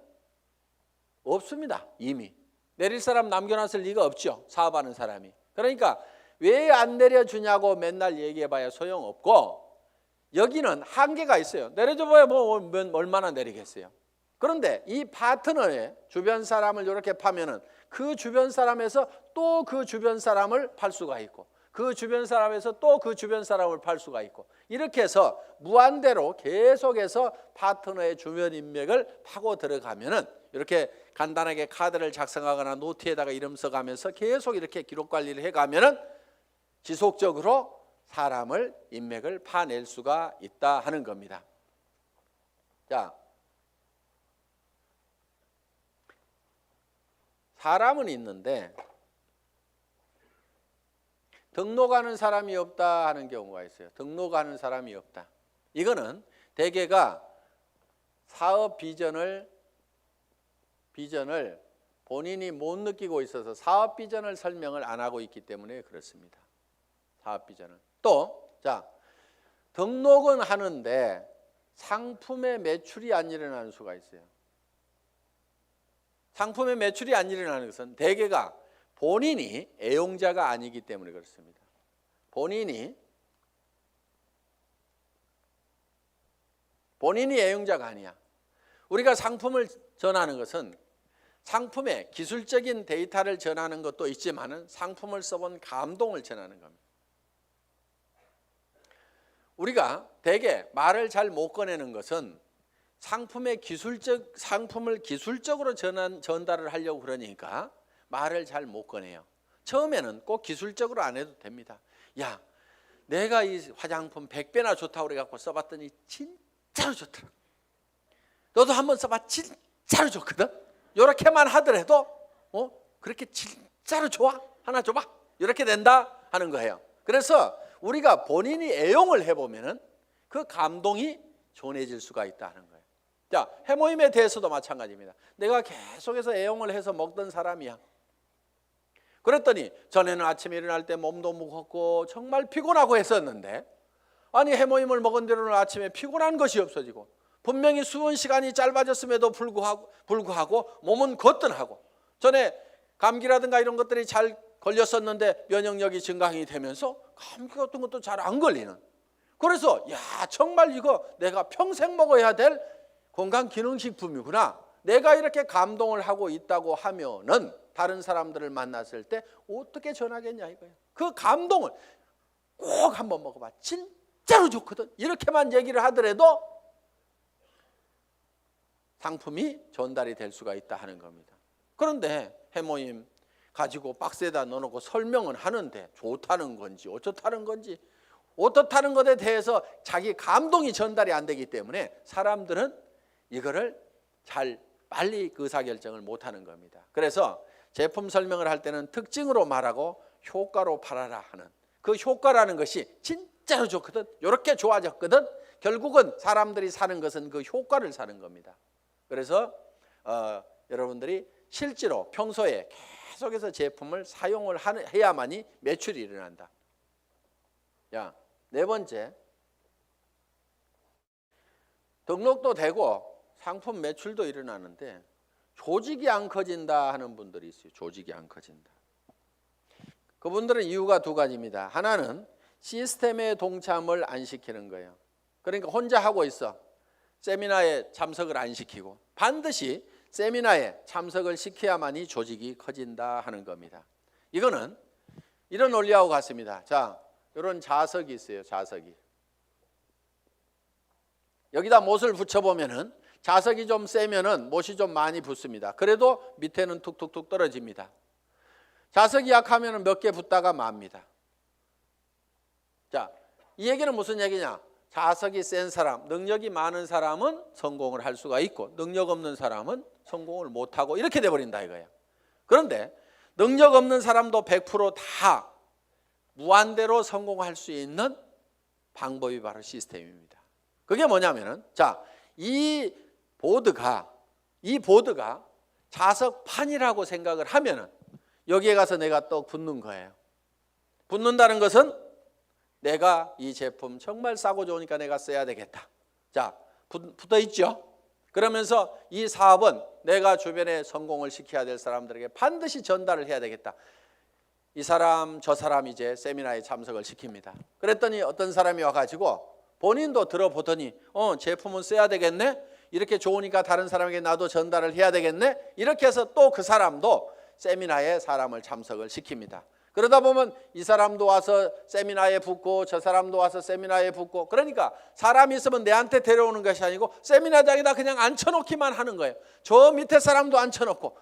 [SPEAKER 1] 없습니다. 이미 내릴 사람 남겨놨을 리가 없죠. 사업하는 사람이. 그러니까 왜 안 내려주냐고 맨날 얘기해봐야 소용없고 여기는 한계가 있어요. 내려줘봐야 뭐 얼마나 내리겠어요. 그런데 이 파트너의 주변 사람을 이렇게 파면은 그 주변 사람에서 또 그 주변 사람을 팔 수가 있고 그 주변 사람에서 또 그 주변 사람을 팔 수가 있고 이렇게 해서 무한대로 계속해서 파트너의 주변 인맥을 파고 들어가면은 이렇게 간단하게 카드를 작성하거나 노트에다가 이름 써가면서 계속 이렇게 기록 관리를 해가면은 지속적으로 사람을 인맥을 파낼 수가 있다 하는 겁니다. 자, 사람은 있는데 등록하는 사람이 없다 하는 경우가 있어요. 등록하는 사람이 없다. 이거는 대개가 사업 비전을 본인이 못 느끼고 있어서 사업 비전을 설명을 안 하고 있기 때문에 그렇습니다. 사업 비전을. 또, 자, 등록은 하는데 상품의 매출이 안 일어나는 수가 있어요. 상품의 매출이 안 일어나는 것은 대개가 본인이 애용자가 아니기 때문에 그렇습니다. 본인이 애용자가 아니야. 우리가 상품을 전하는 것은 상품의 기술적인 데이터를 전하는 것도 있지만은 상품을 써본 감동을 전하는 겁니다. 우리가 대개 말을 잘 못 꺼내는 것은 상품을 기술적으로 전달을 하려고 그러니까 말을 잘 못 꺼내요. 처음에는 꼭 기술적으로 안 해도 됩니다. 야, 내가 이 화장품 100배나 좋다고 그래갖고 써봤더니 진짜로 좋더라. 너도 한번 써봐. 진짜로 좋거든. 이렇게만 하더라도 그렇게 진짜로 좋아? 하나 줘봐. 이렇게 된다 하는 거예요. 그래서 우리가 본인이 애용을 해보면은 그 감동이 전해질 수가 있다 하는 거예요. 자, 해모임에 대해서도 마찬가지입니다. 내가 계속해서 애용을 해서 먹던 사람이야. 그랬더니 전에는 아침에 일어날 때 몸도 무겁고 정말 피곤하고 했었는데, 아니 해모임을 먹은 뒤로는 아침에 피곤한 것이 없어지고 분명히 수면 시간이 짧아졌음에도 불구하고 몸은 거뜬하고, 전에 감기라든가 이런 것들이 잘 걸렸었는데 면역력이 증강이 되면서 감기 같은 것도 잘 안 걸리는, 그래서 야 정말 이거 내가 평생 먹어야 될 건강기능식품이구나, 내가 이렇게 감동을 하고 있다고 하면은 다른 사람들을 만났을 때 어떻게 전하겠냐 이거예요. 그 감동을 꼭 한번 먹어봐, 진짜로 좋거든, 이렇게만 얘기를 하더라도 상품이 전달이 될 수가 있다 하는 겁니다. 그런데 해모임 가지고 박스에다 넣어놓고 설명은 하는데 좋다는 건지 어쩌다는 건지, 어떻다는 것에 대해서 자기 감동이 전달이 안 되기 때문에 사람들은 이거를 빨리 의사결정을 못하는 겁니다. 그래서 제품 설명을 할 때는 특징으로 말하고 효과로 팔아라 하는, 그 효과라는 것이 진짜로 좋거든, 이렇게 좋아졌거든, 결국은 사람들이 사는 것은 그 효과를 사는 겁니다. 그래서 여러분들이 실제로 평소에 계속해서 제품을 사용을 해야만이 매출이 일어난다. 야, 네 번째, 등록도 되고 상품 매출도 일어나는데 조직이 안 커진다 하는 분들이 있어요. 조직이 안 커진다. 그분들은 이유가 두 가지입니다. 하나는 시스템에 동참을 안 시키는 거예요. 그러니까 혼자 하고 있어. 세미나에 참석을 안 시키고, 반드시 세미나에 참석을 시켜야만이 조직이 커진다 하는 겁니다. 이거는 이런 원리하고 같습니다. 자, 이런 자석이 있어요. 자석이. 여기다 못을 붙여보면은 자석이 좀 세면은 못이 좀 많이 붙습니다. 그래도 밑에는 툭툭툭 떨어집니다. 자석이 약하면은 몇 개 붙다가 맙니다. 자, 이 얘기는 무슨 얘기냐? 자석이 센 사람, 능력이 많은 사람은 성공을 할 수가 있고 능력 없는 사람은 성공을 못하고 이렇게 돼버린다 이거예요. 그런데 능력 없는 사람도 100% 무한대로 성공할 수 있는 방법이 바로 시스템입니다. 그게 뭐냐면은, 자, 이 보드가 자석판이라고 생각을 하면은 여기에 가서 내가 또 붙는 거예요. 붙는다는 것은 내가 이 제품 정말 싸고 좋으니까 내가 써야 되겠다. 자, 붙어 있죠? 그러면서 이 사업은 내가 주변에 성공을 시켜야 될 사람들에게 반드시 전달을 해야 되겠다. 이 사람 저 사람 이제 세미나에 참석을 시킵니다. 그랬더니 어떤 사람이 와가지고 본인도 들어보더니 제품은 써야 되겠네, 이렇게 좋으니까 다른 사람에게 나도 전달을 해야 되겠네, 이렇게 해서 또 그 사람도 세미나에 사람을 참석을 시킵니다. 그러다 보면 이 사람도 와서 세미나에 붙고 저 사람도 와서 세미나에 붙고, 그러니까 사람이 있으면 내한테 데려오는 것이 아니고 세미나장에다 그냥 앉혀놓기만 하는 거예요. 저 밑에 사람도 앉혀놓고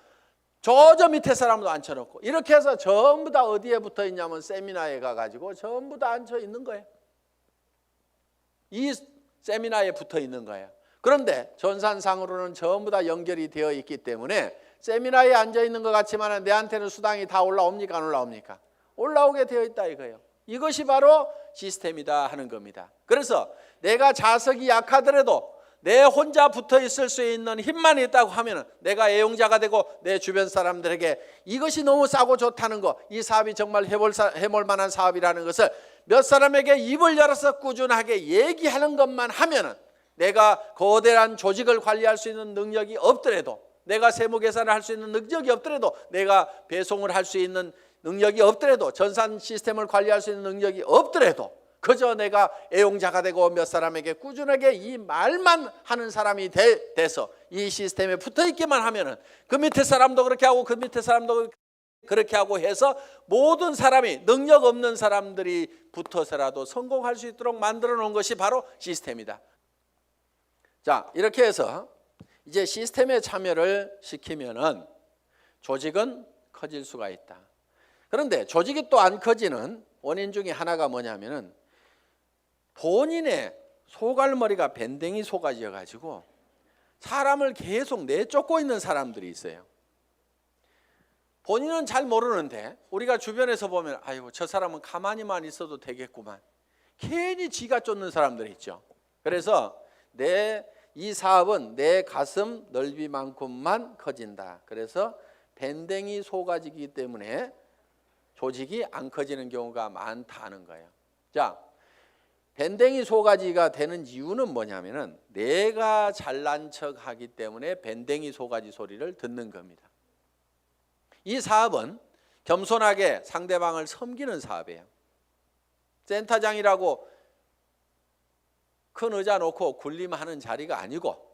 [SPEAKER 1] 저 밑에 사람도 앉혀놓고, 이렇게 해서 전부 다 어디에 붙어 있냐면 세미나에 가가지고 전부 다 앉혀 있는 거예요. 이 세미나에 붙어 있는 거예요. 그런데 전산상으로는 전부 다 연결이 되어 있기 때문에 세미나에 앉아 있는 것 같지만 내한테는 수당이 다 올라옵니까? 안 올라옵니까? 올라오게 되어 있다 이거예요. 이것이 바로 시스템이다 하는 겁니다. 그래서 내가 자석이 약하더라도 내 혼자 붙어 있을 수 있는 힘만 있다고 하면 내가 애용자가 되고 내 주변 사람들에게 이것이 너무 싸고 좋다는 거, 이 사업이 정말 해볼 만한 사업이라는 것을 몇 사람에게 입을 열어서 꾸준하게 얘기하는 것만 하면은, 내가 거대한 조직을 관리할 수 있는 능력이 없더라도, 내가 세무 계산을 할 수 있는 능력이 없더라도, 내가 배송을 할 수 있는 능력이 없더라도, 전산 시스템을 관리할 수 있는 능력이 없더라도, 그저 내가 애용자가 되고 몇 사람에게 꾸준하게 이 말만 하는 사람이 돼서 이 시스템에 붙어 있기만 하면은 그 밑에 사람도 그렇게 하고 그 밑에 사람도 그렇게 하고 해서 모든 사람이, 능력 없는 사람들이 붙어서라도 성공할 수 있도록 만들어 놓은 것이 바로 시스템이다. 자, 이렇게 해서 이제 시스템에 참여를 시키면은 조직은 커질 수가 있다. 그런데 조직이 또 안 커지는 원인 중에 하나가 뭐냐면은 본인의 소갈머리가 밴댕이 속아져 가지고 사람을 계속 내쫓고 있는 사람들이 있어요. 본인은 잘 모르는데 우리가 주변에서 보면 아이고 저 사람은 가만히만 있어도 되겠구만. 괜히 지가 쫓는 사람들이 있죠. 그래서 이 사업은 내 가슴 넓이만큼만 커진다. 그래서 밴댕이 소가지이기 때문에 조직이 안 커지는 경우가 많다는 거예요. 자, 밴댕이 소가지가 되는 이유는 뭐냐면은 내가 잘난 척하기 때문에 밴댕이 소가지 소리를 듣는 겁니다. 이 사업은 겸손하게 상대방을 섬기는 사업이에요. 센터장이라고 큰 의자 놓고 군림하는 자리가 아니고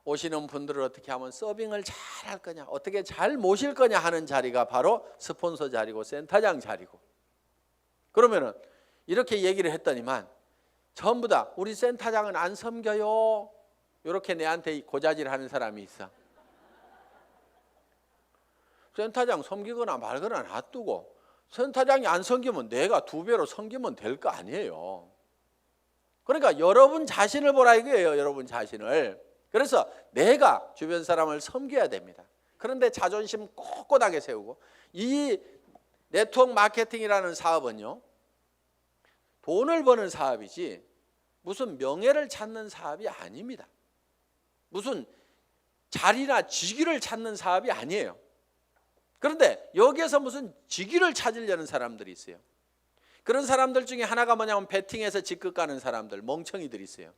[SPEAKER 1] 오시는 분들을 어떻게 하면 서빙을 잘 할 거냐, 어떻게 잘 모실 거냐 하는 자리가 바로 스폰서 자리고 센터장 자리고. 그러면은 이렇게 얘기를 했더니만 전부 다 우리 센터장은 안 섬겨요. 이렇게 내한테 고자질하는 사람이 있어. 센터장 섬기거나 말거나 놔두고 센터장이 안 섬기면 내가 2배로 섬기면 될 거 아니에요. 그러니까 여러분 자신을 보라 이거예요. 여러분 자신을. 그래서 내가 주변 사람을 섬겨야 됩니다. 그런데 자존심 꼿꼿하게 세우고, 이 네트워크 마케팅이라는 사업은요, 돈을 버는 사업이지 무슨 명예를 찾는 사업이 아닙니다. 무슨 자리나 직위를 찾는 사업이 아니에요. 그런데 여기에서 무슨 직위를 찾으려는 사람들이 있어요. 그런 사람들 중에 하나가 뭐냐면 베팅해서 직급 가는 사람들, 멍청이들이 있어요.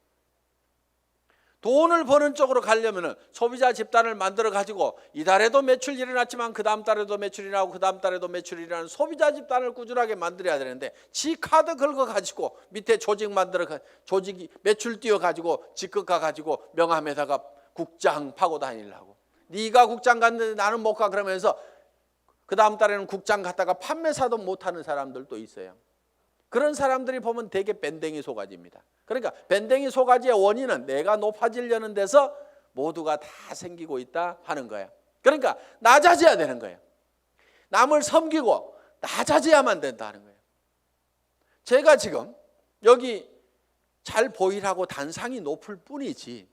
[SPEAKER 1] 돈을 버는 쪽으로 가려면 소비자 집단을 만들어 가지고 이달에도 매출이 일어났지만 그 다음 달에도 매출이 나고 그 다음 달에도 매출이 일어나는 소비자 집단을 꾸준하게 만들어야 되는데, 지 카드 긁어 가지고 밑에 조직 만들어 조직이 매출 띄워 가지고 직급 가 가지고 명함에다가 국장 파고 다니려고. 네가 국장 갔는데 나는 못 가 그러면서 그 다음 달에는 국장 갔다가 판매사도 못하는 사람들도 있어요. 그런 사람들이 보면 되게 밴댕이 소가지입니다. 그러니까 밴댕이 소가지의 원인은 내가 높아지려는 데서 모두가 다 생기고 있다 하는 거예요. 그러니까 낮아져야 되는 거예요. 남을 섬기고 낮아져야만 된다는 거예요. 제가 지금 여기 잘 보이라고 단상이 높을 뿐이지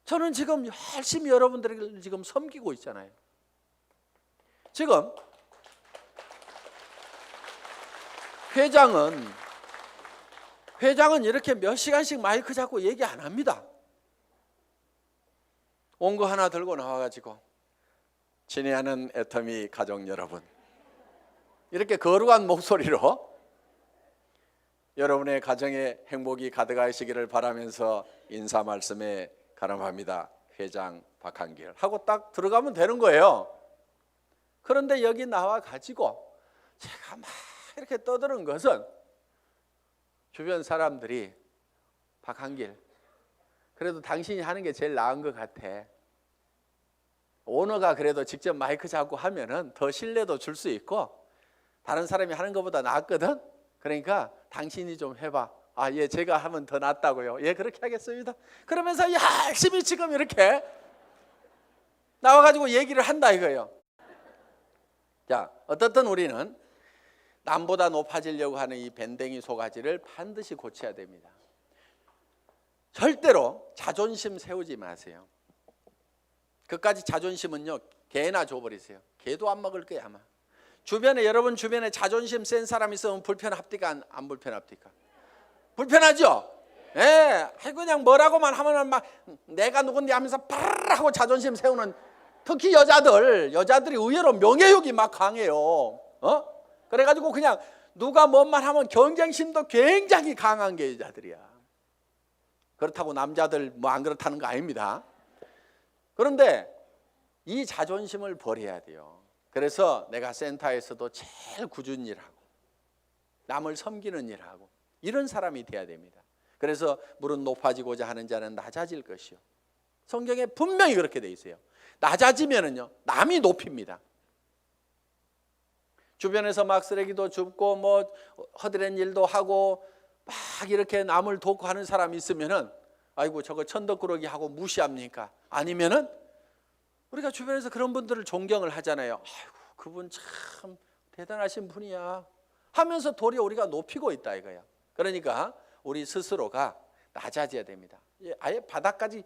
[SPEAKER 1] 저는 지금 열심히 여러분들을 지금 섬기고 있잖아요. 지금 회장은 이렇게 몇 시간씩 마이크 잡고 얘기 안 합니다. 온 거 하나 들고 나와가지고 친애하는 애터미 가족 여러분, 이렇게 거룩한 목소리로 여러분의 가정에 행복이 가득하시기를 바라면서 인사 말씀에 가름합니다. 회장 박한길 하고 딱 들어가면 되는 거예요. 그런데 여기 나와 가지고 제가 막 이렇게 떠드는 것은 주변 사람들이 박한길, 그래도 당신이 하는 게 제일 나은 것 같아. 오너가 그래도 직접 마이크 잡고 하면은 더 신뢰도 줄 수 있고 다른 사람이 하는 것보다 낫거든. 그러니까 당신이 좀 해봐. 아, 예, 제가 하면 더 낫다고요. 예, 그렇게 하겠습니다. 그러면서 열심히 지금 이렇게 나와가지고 얘기를 한다 이거예요. 자, 어떻든 우리는 남보다 높아지려고 하는 이 밴댕이 소가지를 반드시 고쳐야 됩니다. 절대로 자존심 세우지 마세요. 그까지 자존심은요, 개나 줘버리세요. 개도 안 먹을 거야 아마. 주변에, 여러분 주변에 자존심 센 사람 있으면 불편합니까? 안 불편합니까? 불편하죠? 예, 그냥 뭐라고만 하면은 막 내가 누군데 하면서 파르르 하고 자존심 세우는, 특히 여자들이 의외로 명예욕이 막 강해요. 그래가지고 그냥 누가 뭔 말 하면 경쟁심도 굉장히 강한 게 여자들이야. 그렇다고 남자들 뭐 안 그렇다는 거 아닙니다. 그런데 이 자존심을 버려야 돼요. 그래서 내가 센터에서도 제일 꾸준히 일하고 남을 섬기는 일하고 이런 사람이 돼야 됩니다. 그래서 무릇 높아지고자 하는 자는 낮아질 것이요. 성경에 분명히 그렇게 돼 있어요. 낮아지면은요, 남이 높입니다. 주변에서 막 쓰레기도 줍고 뭐 허드렛 일도 하고 막 이렇게 남을 돕고 하는 사람이 있으면은 아이고 저거 천덕꾸러기 하고 무시합니까? 아니면은 우리가 주변에서 그런 분들을 존경을 하잖아요. 아이고 그분 참 대단하신 분이야 하면서 도리어 우리가 높이고 있다 이거야. 그러니까 우리 스스로가 낮아져야 됩니다. 아예 바닥까지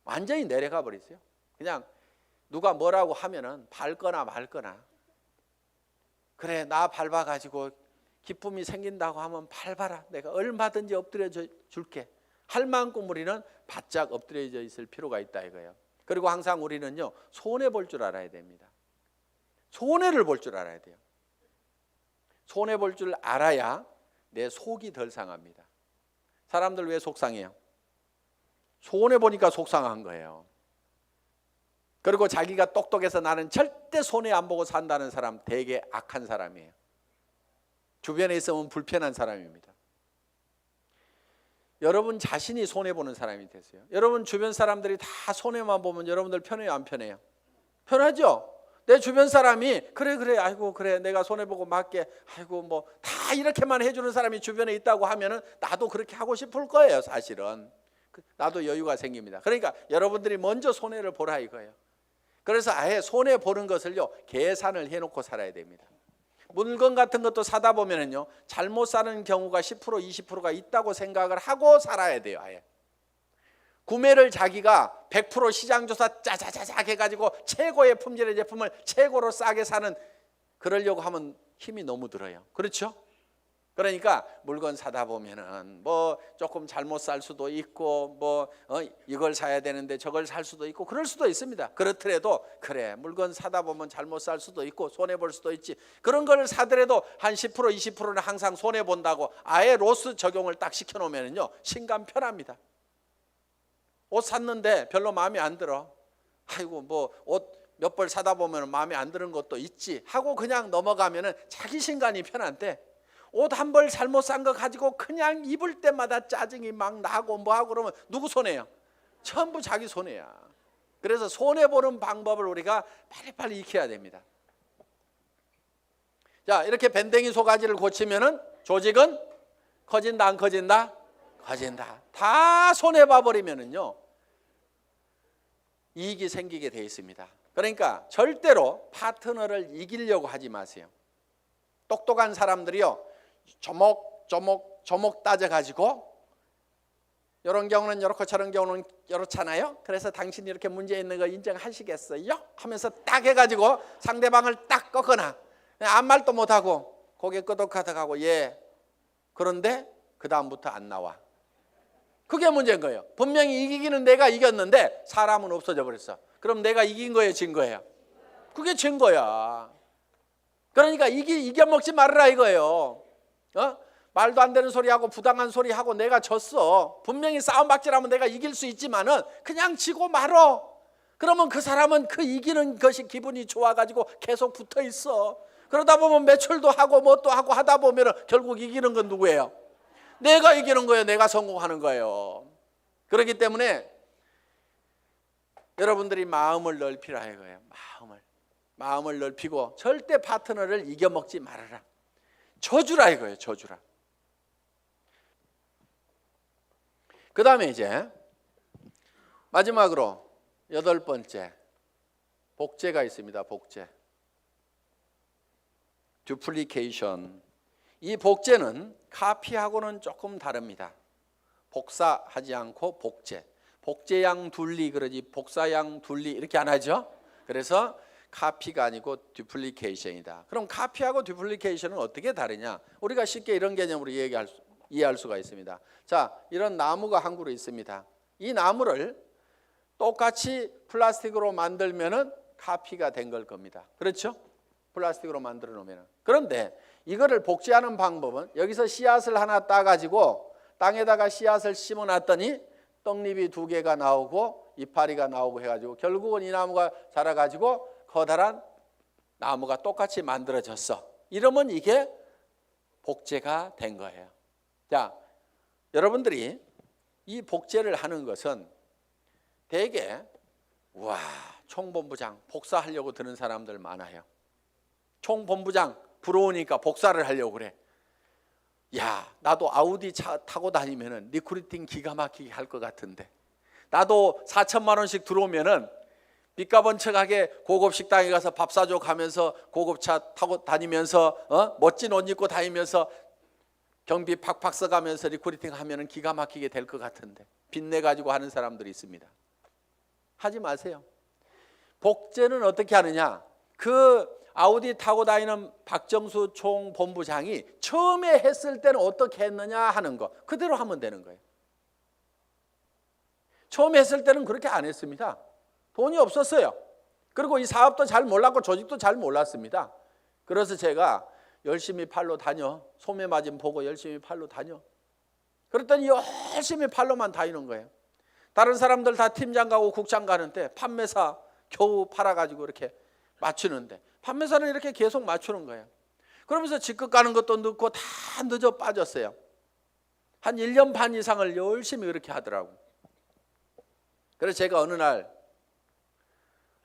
[SPEAKER 1] 완전히 내려가 버리세요. 그냥 누가 뭐라고 하면은 밟거나 말거나, 그래 나 밟아가지고 기쁨이 생긴다고 하면 밟아라, 내가 얼마든지 엎드려 줄게 할 만큼 우리는 바짝 엎드려져 있을 필요가 있다 이거예요. 그리고 항상 우리는요 손해 볼 줄 알아야 됩니다. 손해를 볼 줄 알아야 돼요. 손해 볼 줄 알아야 내 속이 덜 상합니다. 사람들 왜 속상해요? 손해 보니까 속상한 거예요. 그리고 자기가 똑똑해서 나는 절대 손해 안 보고 산다는 사람 되게 악한 사람이에요. 주변에 있으면 불편한 사람입니다. 여러분 자신이 손해보는 사람이 되세요. 여러분 주변 사람들이 다 손해만 보면 여러분들 편해요, 안 편해요? 편하죠? 내 주변 사람이 그래 아이고 그래 내가 손해보고 맞게 아이고 뭐 다 이렇게만 해주는 사람이 주변에 있다고 하면은 나도 그렇게 하고 싶을 거예요. 사실은 나도 여유가 생깁니다. 그러니까 여러분들이 먼저 손해를 보라 이거예요. 그래서 아예 손해 보는 것을요 계산을 해놓고 살아야 됩니다. 물건 같은 것도 사다 보면은요 잘못 사는 경우가 10% 20%가 있다고 생각을 하고 살아야 돼요. 아예 구매를 자기가 100% 시장조사 짜자자작 해가지고 최고의 품질의 제품을 최고로 싸게 사는, 그러려고 하면 힘이 너무 들어요. 그렇죠? 그러니까 물건 사다 보면은 뭐 조금 잘못 살 수도 있고 뭐 이걸 사야 되는데 저걸 살 수도 있고 그럴 수도 있습니다. 그렇더라도 그래 물건 사다 보면 잘못 살 수도 있고 손해 볼 수도 있지, 그런 걸 사더라도 한 10% 20%는 항상 손해 본다고 아예 로스 적용을 딱 시켜 놓으면은요 신감 편합니다. 옷 샀는데 별로 마음에 안 들어, 아이고 뭐 옷 몇 벌 사다 보면 마음에 안 드는 것도 있지 하고 그냥 넘어가면은 자기 신간이 편한데, 옷 한 벌 잘못 산 거 가지고 그냥 입을 때마다 짜증이 막 나고 뭐하고 그러면 누구 손해요? 전부 자기 손해야. 그래서 손해보는 방법을 우리가 빨리빨리 익혀야 됩니다. 자, 이렇게 밴댕이 소가지를 고치면은 조직은 커진다 안 커진다? 커진다. 다 손해봐 버리면은요 이익이 생기게 돼 있습니다. 그러니까 절대로 파트너를 이기려고 하지 마세요. 똑똑한 사람들이요 조목 따져가지고 이런 경우는 이렇고 저런 경우는 이렇잖아요. 그래서 당신이 이렇게 문제 있는 거 인정하시겠어요? 하면서 딱 해가지고 상대방을 딱 꺾거나 아무 말도 못하고 고개 끄덕하다가고 예 그런데 그 다음부터 안 나와. 그게 문제인 거예요. 분명히 이기기는 내가 이겼는데 사람은 없어져 버렸어. 그럼 내가 이긴 거예요, 진 거예요? 그게 진 거야. 그러니까 이겨먹지 말아라 이거예요. 말도 안 되는 소리하고 부당한 소리하고 내가 졌어. 분명히 싸움박질하면 내가 이길 수 있지만은 그냥 지고 말어. 그러면 그 사람은 그 이기는 것이 기분이 좋아가지고 계속 붙어 있어. 그러다 보면 매출도 하고 뭣도 하고 하다 보면 결국 이기는 건 누구예요? 내가 이기는 거예요. 내가 성공하는 거예요. 그렇기 때문에 여러분들이 마음을 넓히라 이거예요. 마음을 넓히고 절대 파트너를 이겨먹지 말아라. 져주라 이거예요. 져주라. 그 다음에 이제 마지막으로 8번째 복제가 있습니다. 복제. 듀플리케이션. 이 복제는 카피하고는 조금 다릅니다. 복사하지 않고 복제. 복제양 둘리 그러지 복사양 둘리 이렇게 안 하죠. 그래서 카피가 아니고 듀플리케이션이다. 그럼 카피하고 듀플리케이션은 어떻게 다르냐? 우리가 쉽게 이런 개념으로 이해할 수가 있습니다. 자, 이런 나무가 한 그루 있습니다. 이 나무를 똑같이 플라스틱으로 만들면은 카피가 된 걸 겁니다. 그렇죠? 플라스틱으로 만들어 놓으면. 그런데 이거를 복제하는 방법은 여기서 씨앗을 하나 따가지고 땅에다가 씨앗을 심어놨더니 떡잎이 2개가 나오고 이파리가 나오고 해가지고 결국은 이 나무가 자라가지고 커다란 나무가 똑같이 만들어졌어. 이러면 이게 복제가 된 거예요. 자, 여러분들이 이 복제를 하는 것은 대개 와 총본부장 복사하려고 드는 사람들 많아요. 총본부장 부러우니까 복사를 하려고 그래. 야, 나도 아우디 차 타고 다니면은 리크루팅 기가 막히게 할 것 같은데, 나도 4천만 원씩 들어오면은 빚값 번쩍하게 고급 식당에 가서 밥 사줘 가면서 고급차 타고 다니면서 멋진 옷 입고 다니면서 경비 팍팍 써가면서 리크루팅 하면은 기가 막히게 될 것 같은데 빚내 가지고 하는 사람들이 있습니다. 하지 마세요. 복제는 어떻게 하느냐? 그 아우디 타고 다니는 박정수 총본부장이 처음에 했을 때는 어떻게 했느냐 하는 거 그대로 하면 되는 거예요. 처음에 했을 때는 그렇게 안 했습니다. 돈이 없었어요. 그리고 이 사업도 잘 몰랐고 조직도 잘 몰랐습니다. 그래서 제가 열심히 팔로 다녀. 소매 마진 보고 열심히 팔로 다녀. 그랬더니 열심히 팔로만 다니는 거예요. 다른 사람들 다 팀장 가고 국장 가는데 판매사 겨우 팔아가지고 이렇게 맞추는데 판매사는 이렇게 계속 맞추는 거예요. 그러면서 직급 가는 것도 늦고 다 늦어 빠졌어요. 한 1년 반 이상을 열심히 그렇게 하더라고. 그래서 제가 어느 날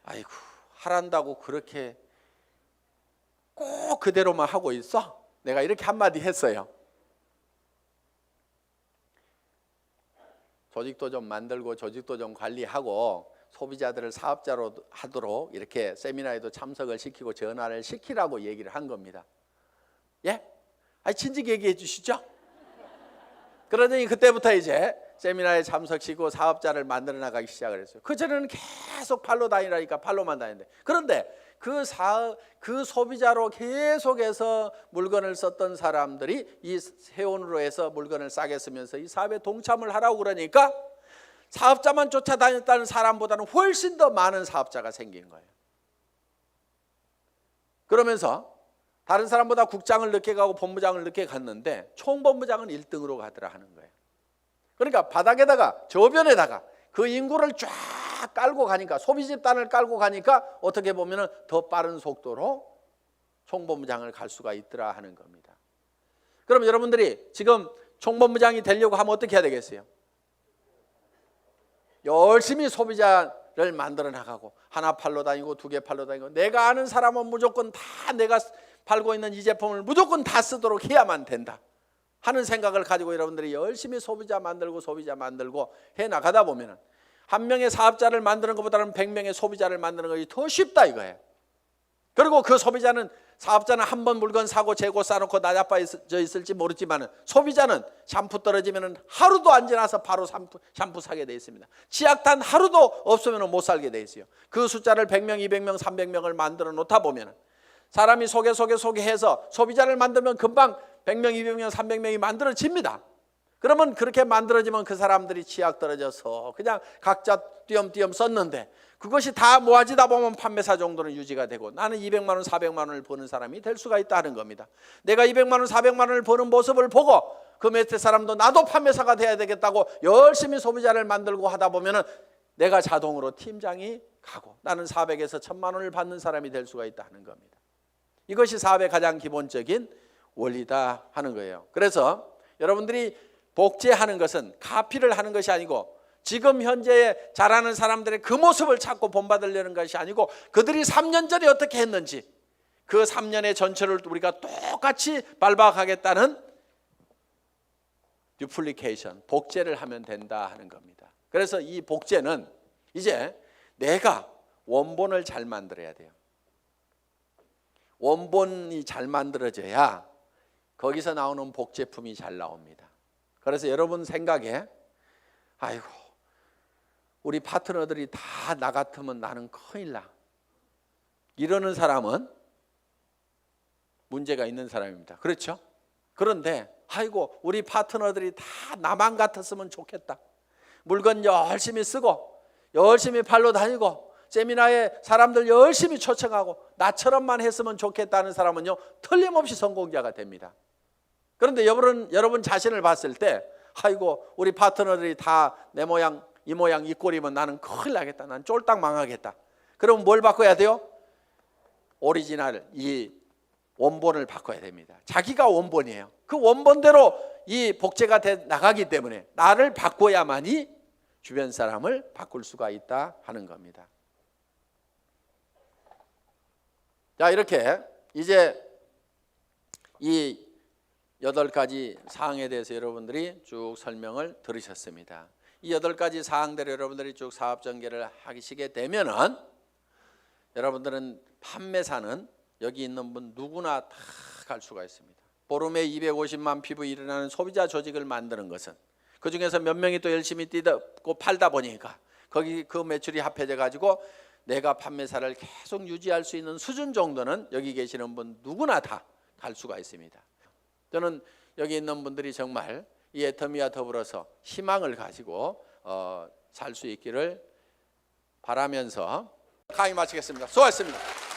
[SPEAKER 1] 아이고 하란다고 그렇게 꼭 그대로만 하고 있어? 내가 이렇게 한마디 했어요. 조직도 좀 만들고 조직도 좀 관리하고 소비자들을 사업자로 하도록 이렇게 세미나에도 참석을 시키고 전화를 시키라고 얘기를 한 겁니다. 예? 아니 진즉 얘기해 주시죠. 그러더니 그때부터 이제 세미나에 참석시키고 사업자를 만들어 나가기 시작을 했어요. 그전에는 계속 팔로 다니라니까 팔로만 다니는데 그런데 그 소비자로 계속해서 물건을 썼던 사람들이 이 세원으로 해서 물건을 싸게 쓰면서 이 사업에 동참을 하라고 그러니까 사업자만 쫓아다녔다는 사람보다는 훨씬 더 많은 사업자가 생긴 거예요. 그러면서 다른 사람보다 국장을 늦게 가고 본부장을 늦게 갔는데 총본부장은 1등으로 가더라 하는 거예요. 그러니까 바닥에다가 저변에다가 그 인구를 쫙 깔고 가니까 소비 집단을 깔고 가니까 어떻게 보면 더 빠른 속도로 총본부장을 갈 수가 있더라 하는 겁니다. 그럼 여러분들이 지금 총본부장이 되려고 하면 어떻게 해야 되겠어요? 열심히 소비자를 만들어 나가고 하나 팔러 다니고 두 개 팔러 다니고 내가 아는 사람은 무조건 다 내가 팔고 있는 이 제품을 무조건 다 쓰도록 해야만 된다 하는 생각을 가지고 여러분들이 열심히 소비자 만들고 해 나가다 보면은 한 명의 사업자를 만드는 것보다는 100명의 소비자를 만드는 것이 더 쉽다 이거예요. 그리고 그 사업자는 한 번 물건 사고 재고 싸놓고 나자빠져 있을지 모르지만 소비자는 샴푸 떨어지면 하루도 안 지나서 바로 샴푸 사게 돼 있습니다. 치약단 하루도 없으면 못 살게 돼 있어요. 그 숫자를 100명, 200명, 300명을 만들어 놓다 보면 사람이 소개해서 소비자를 만들면 금방 100명, 200명, 300명이 만들어집니다. 그러면 그렇게 만들어지면 그 사람들이 치약 떨어져서 그냥 각자 띄엄띄엄 썼는데 그것이 다 모아지다 보면 판매사 정도는 유지가 되고 나는 200만 원, 400만 원을 버는 사람이 될 수가 있다는 겁니다. 내가 200만 원, 400만 원을 버는 모습을 보고 그 밑에 사람도 나도 판매사가 돼야 되겠다고 열심히 소비자를 만들고 하다 보면 내가 자동으로 팀장이 가고 나는 400에서 1000만 원을 받는 사람이 될 수가 있다는 겁니다. 이것이 사업의 가장 기본적인 원리다 하는 거예요. 그래서 여러분들이 복제하는 것은 카피를 하는 것이 아니고 지금 현재 잘하는 사람들의 그 모습을 찾고 본받으려는 것이 아니고 그들이 3년 전에 어떻게 했는지 그 3년의 전체를 우리가 똑같이 밟아가겠다는 듀플리케이션, 복제를 하면 된다 하는 겁니다. 그래서 이 복제는 이제 내가 원본을 잘 만들어야 돼요. 원본이 잘 만들어져야 거기서 나오는 복제품이 잘 나옵니다. 그래서 여러분 생각에 아이고 우리 파트너들이 다 나 같으면 나는 큰일 나 이러는 사람은 문제가 있는 사람입니다. 그렇죠? 그런데 아이고 우리 파트너들이 다 나만 같았으면 좋겠다. 물건 열심히 쓰고 열심히 팔러 다니고 세미나에 사람들 열심히 초청하고 나처럼만 했으면 좋겠다는 사람은요 틀림없이 성공자가 됩니다. 그런데 여러분 자신을 봤을 때 아이고 우리 파트너들이 다 내 모양 이 모양 이 꼴이면 나는 큰일 나겠다. 난 쫄딱 망하겠다. 그럼 뭘 바꿔야 돼요? 오리지널 이 원본을 바꿔야 됩니다. 자기가 원본이에요. 그 원본대로 이 복제가 돼 나가기 때문에 나를 바꿔야만이 주변 사람을 바꿀 수가 있다 하는 겁니다. 자 이렇게 이제 이 8가지 사항에 대해서 여러분들이 쭉 설명을 들으셨습니다. 이 8가지 사항대로 여러분들이 쭉 사업 전개를 하시게 되면은 여러분들은 판매사는 여기 있는 분 누구나 다 갈 수가 있습니다. 보름에 250만 피부 일어나는 소비자 조직을 만드는 것은 그 중에서 몇 명이 또 열심히 뛰고 팔다 보니까 거기 그 매출이 합해져 가지고 내가 판매사를 계속 유지할 수 있는 수준 정도는 여기 계시는 분 누구나 다 갈 수가 있습니다. 저는 여기 있는 분들이 정말 이 애터미와 더불어서 희망을 가지고 살 수 있기를 바라면서 강의 마치겠습니다. 수고하셨습니다.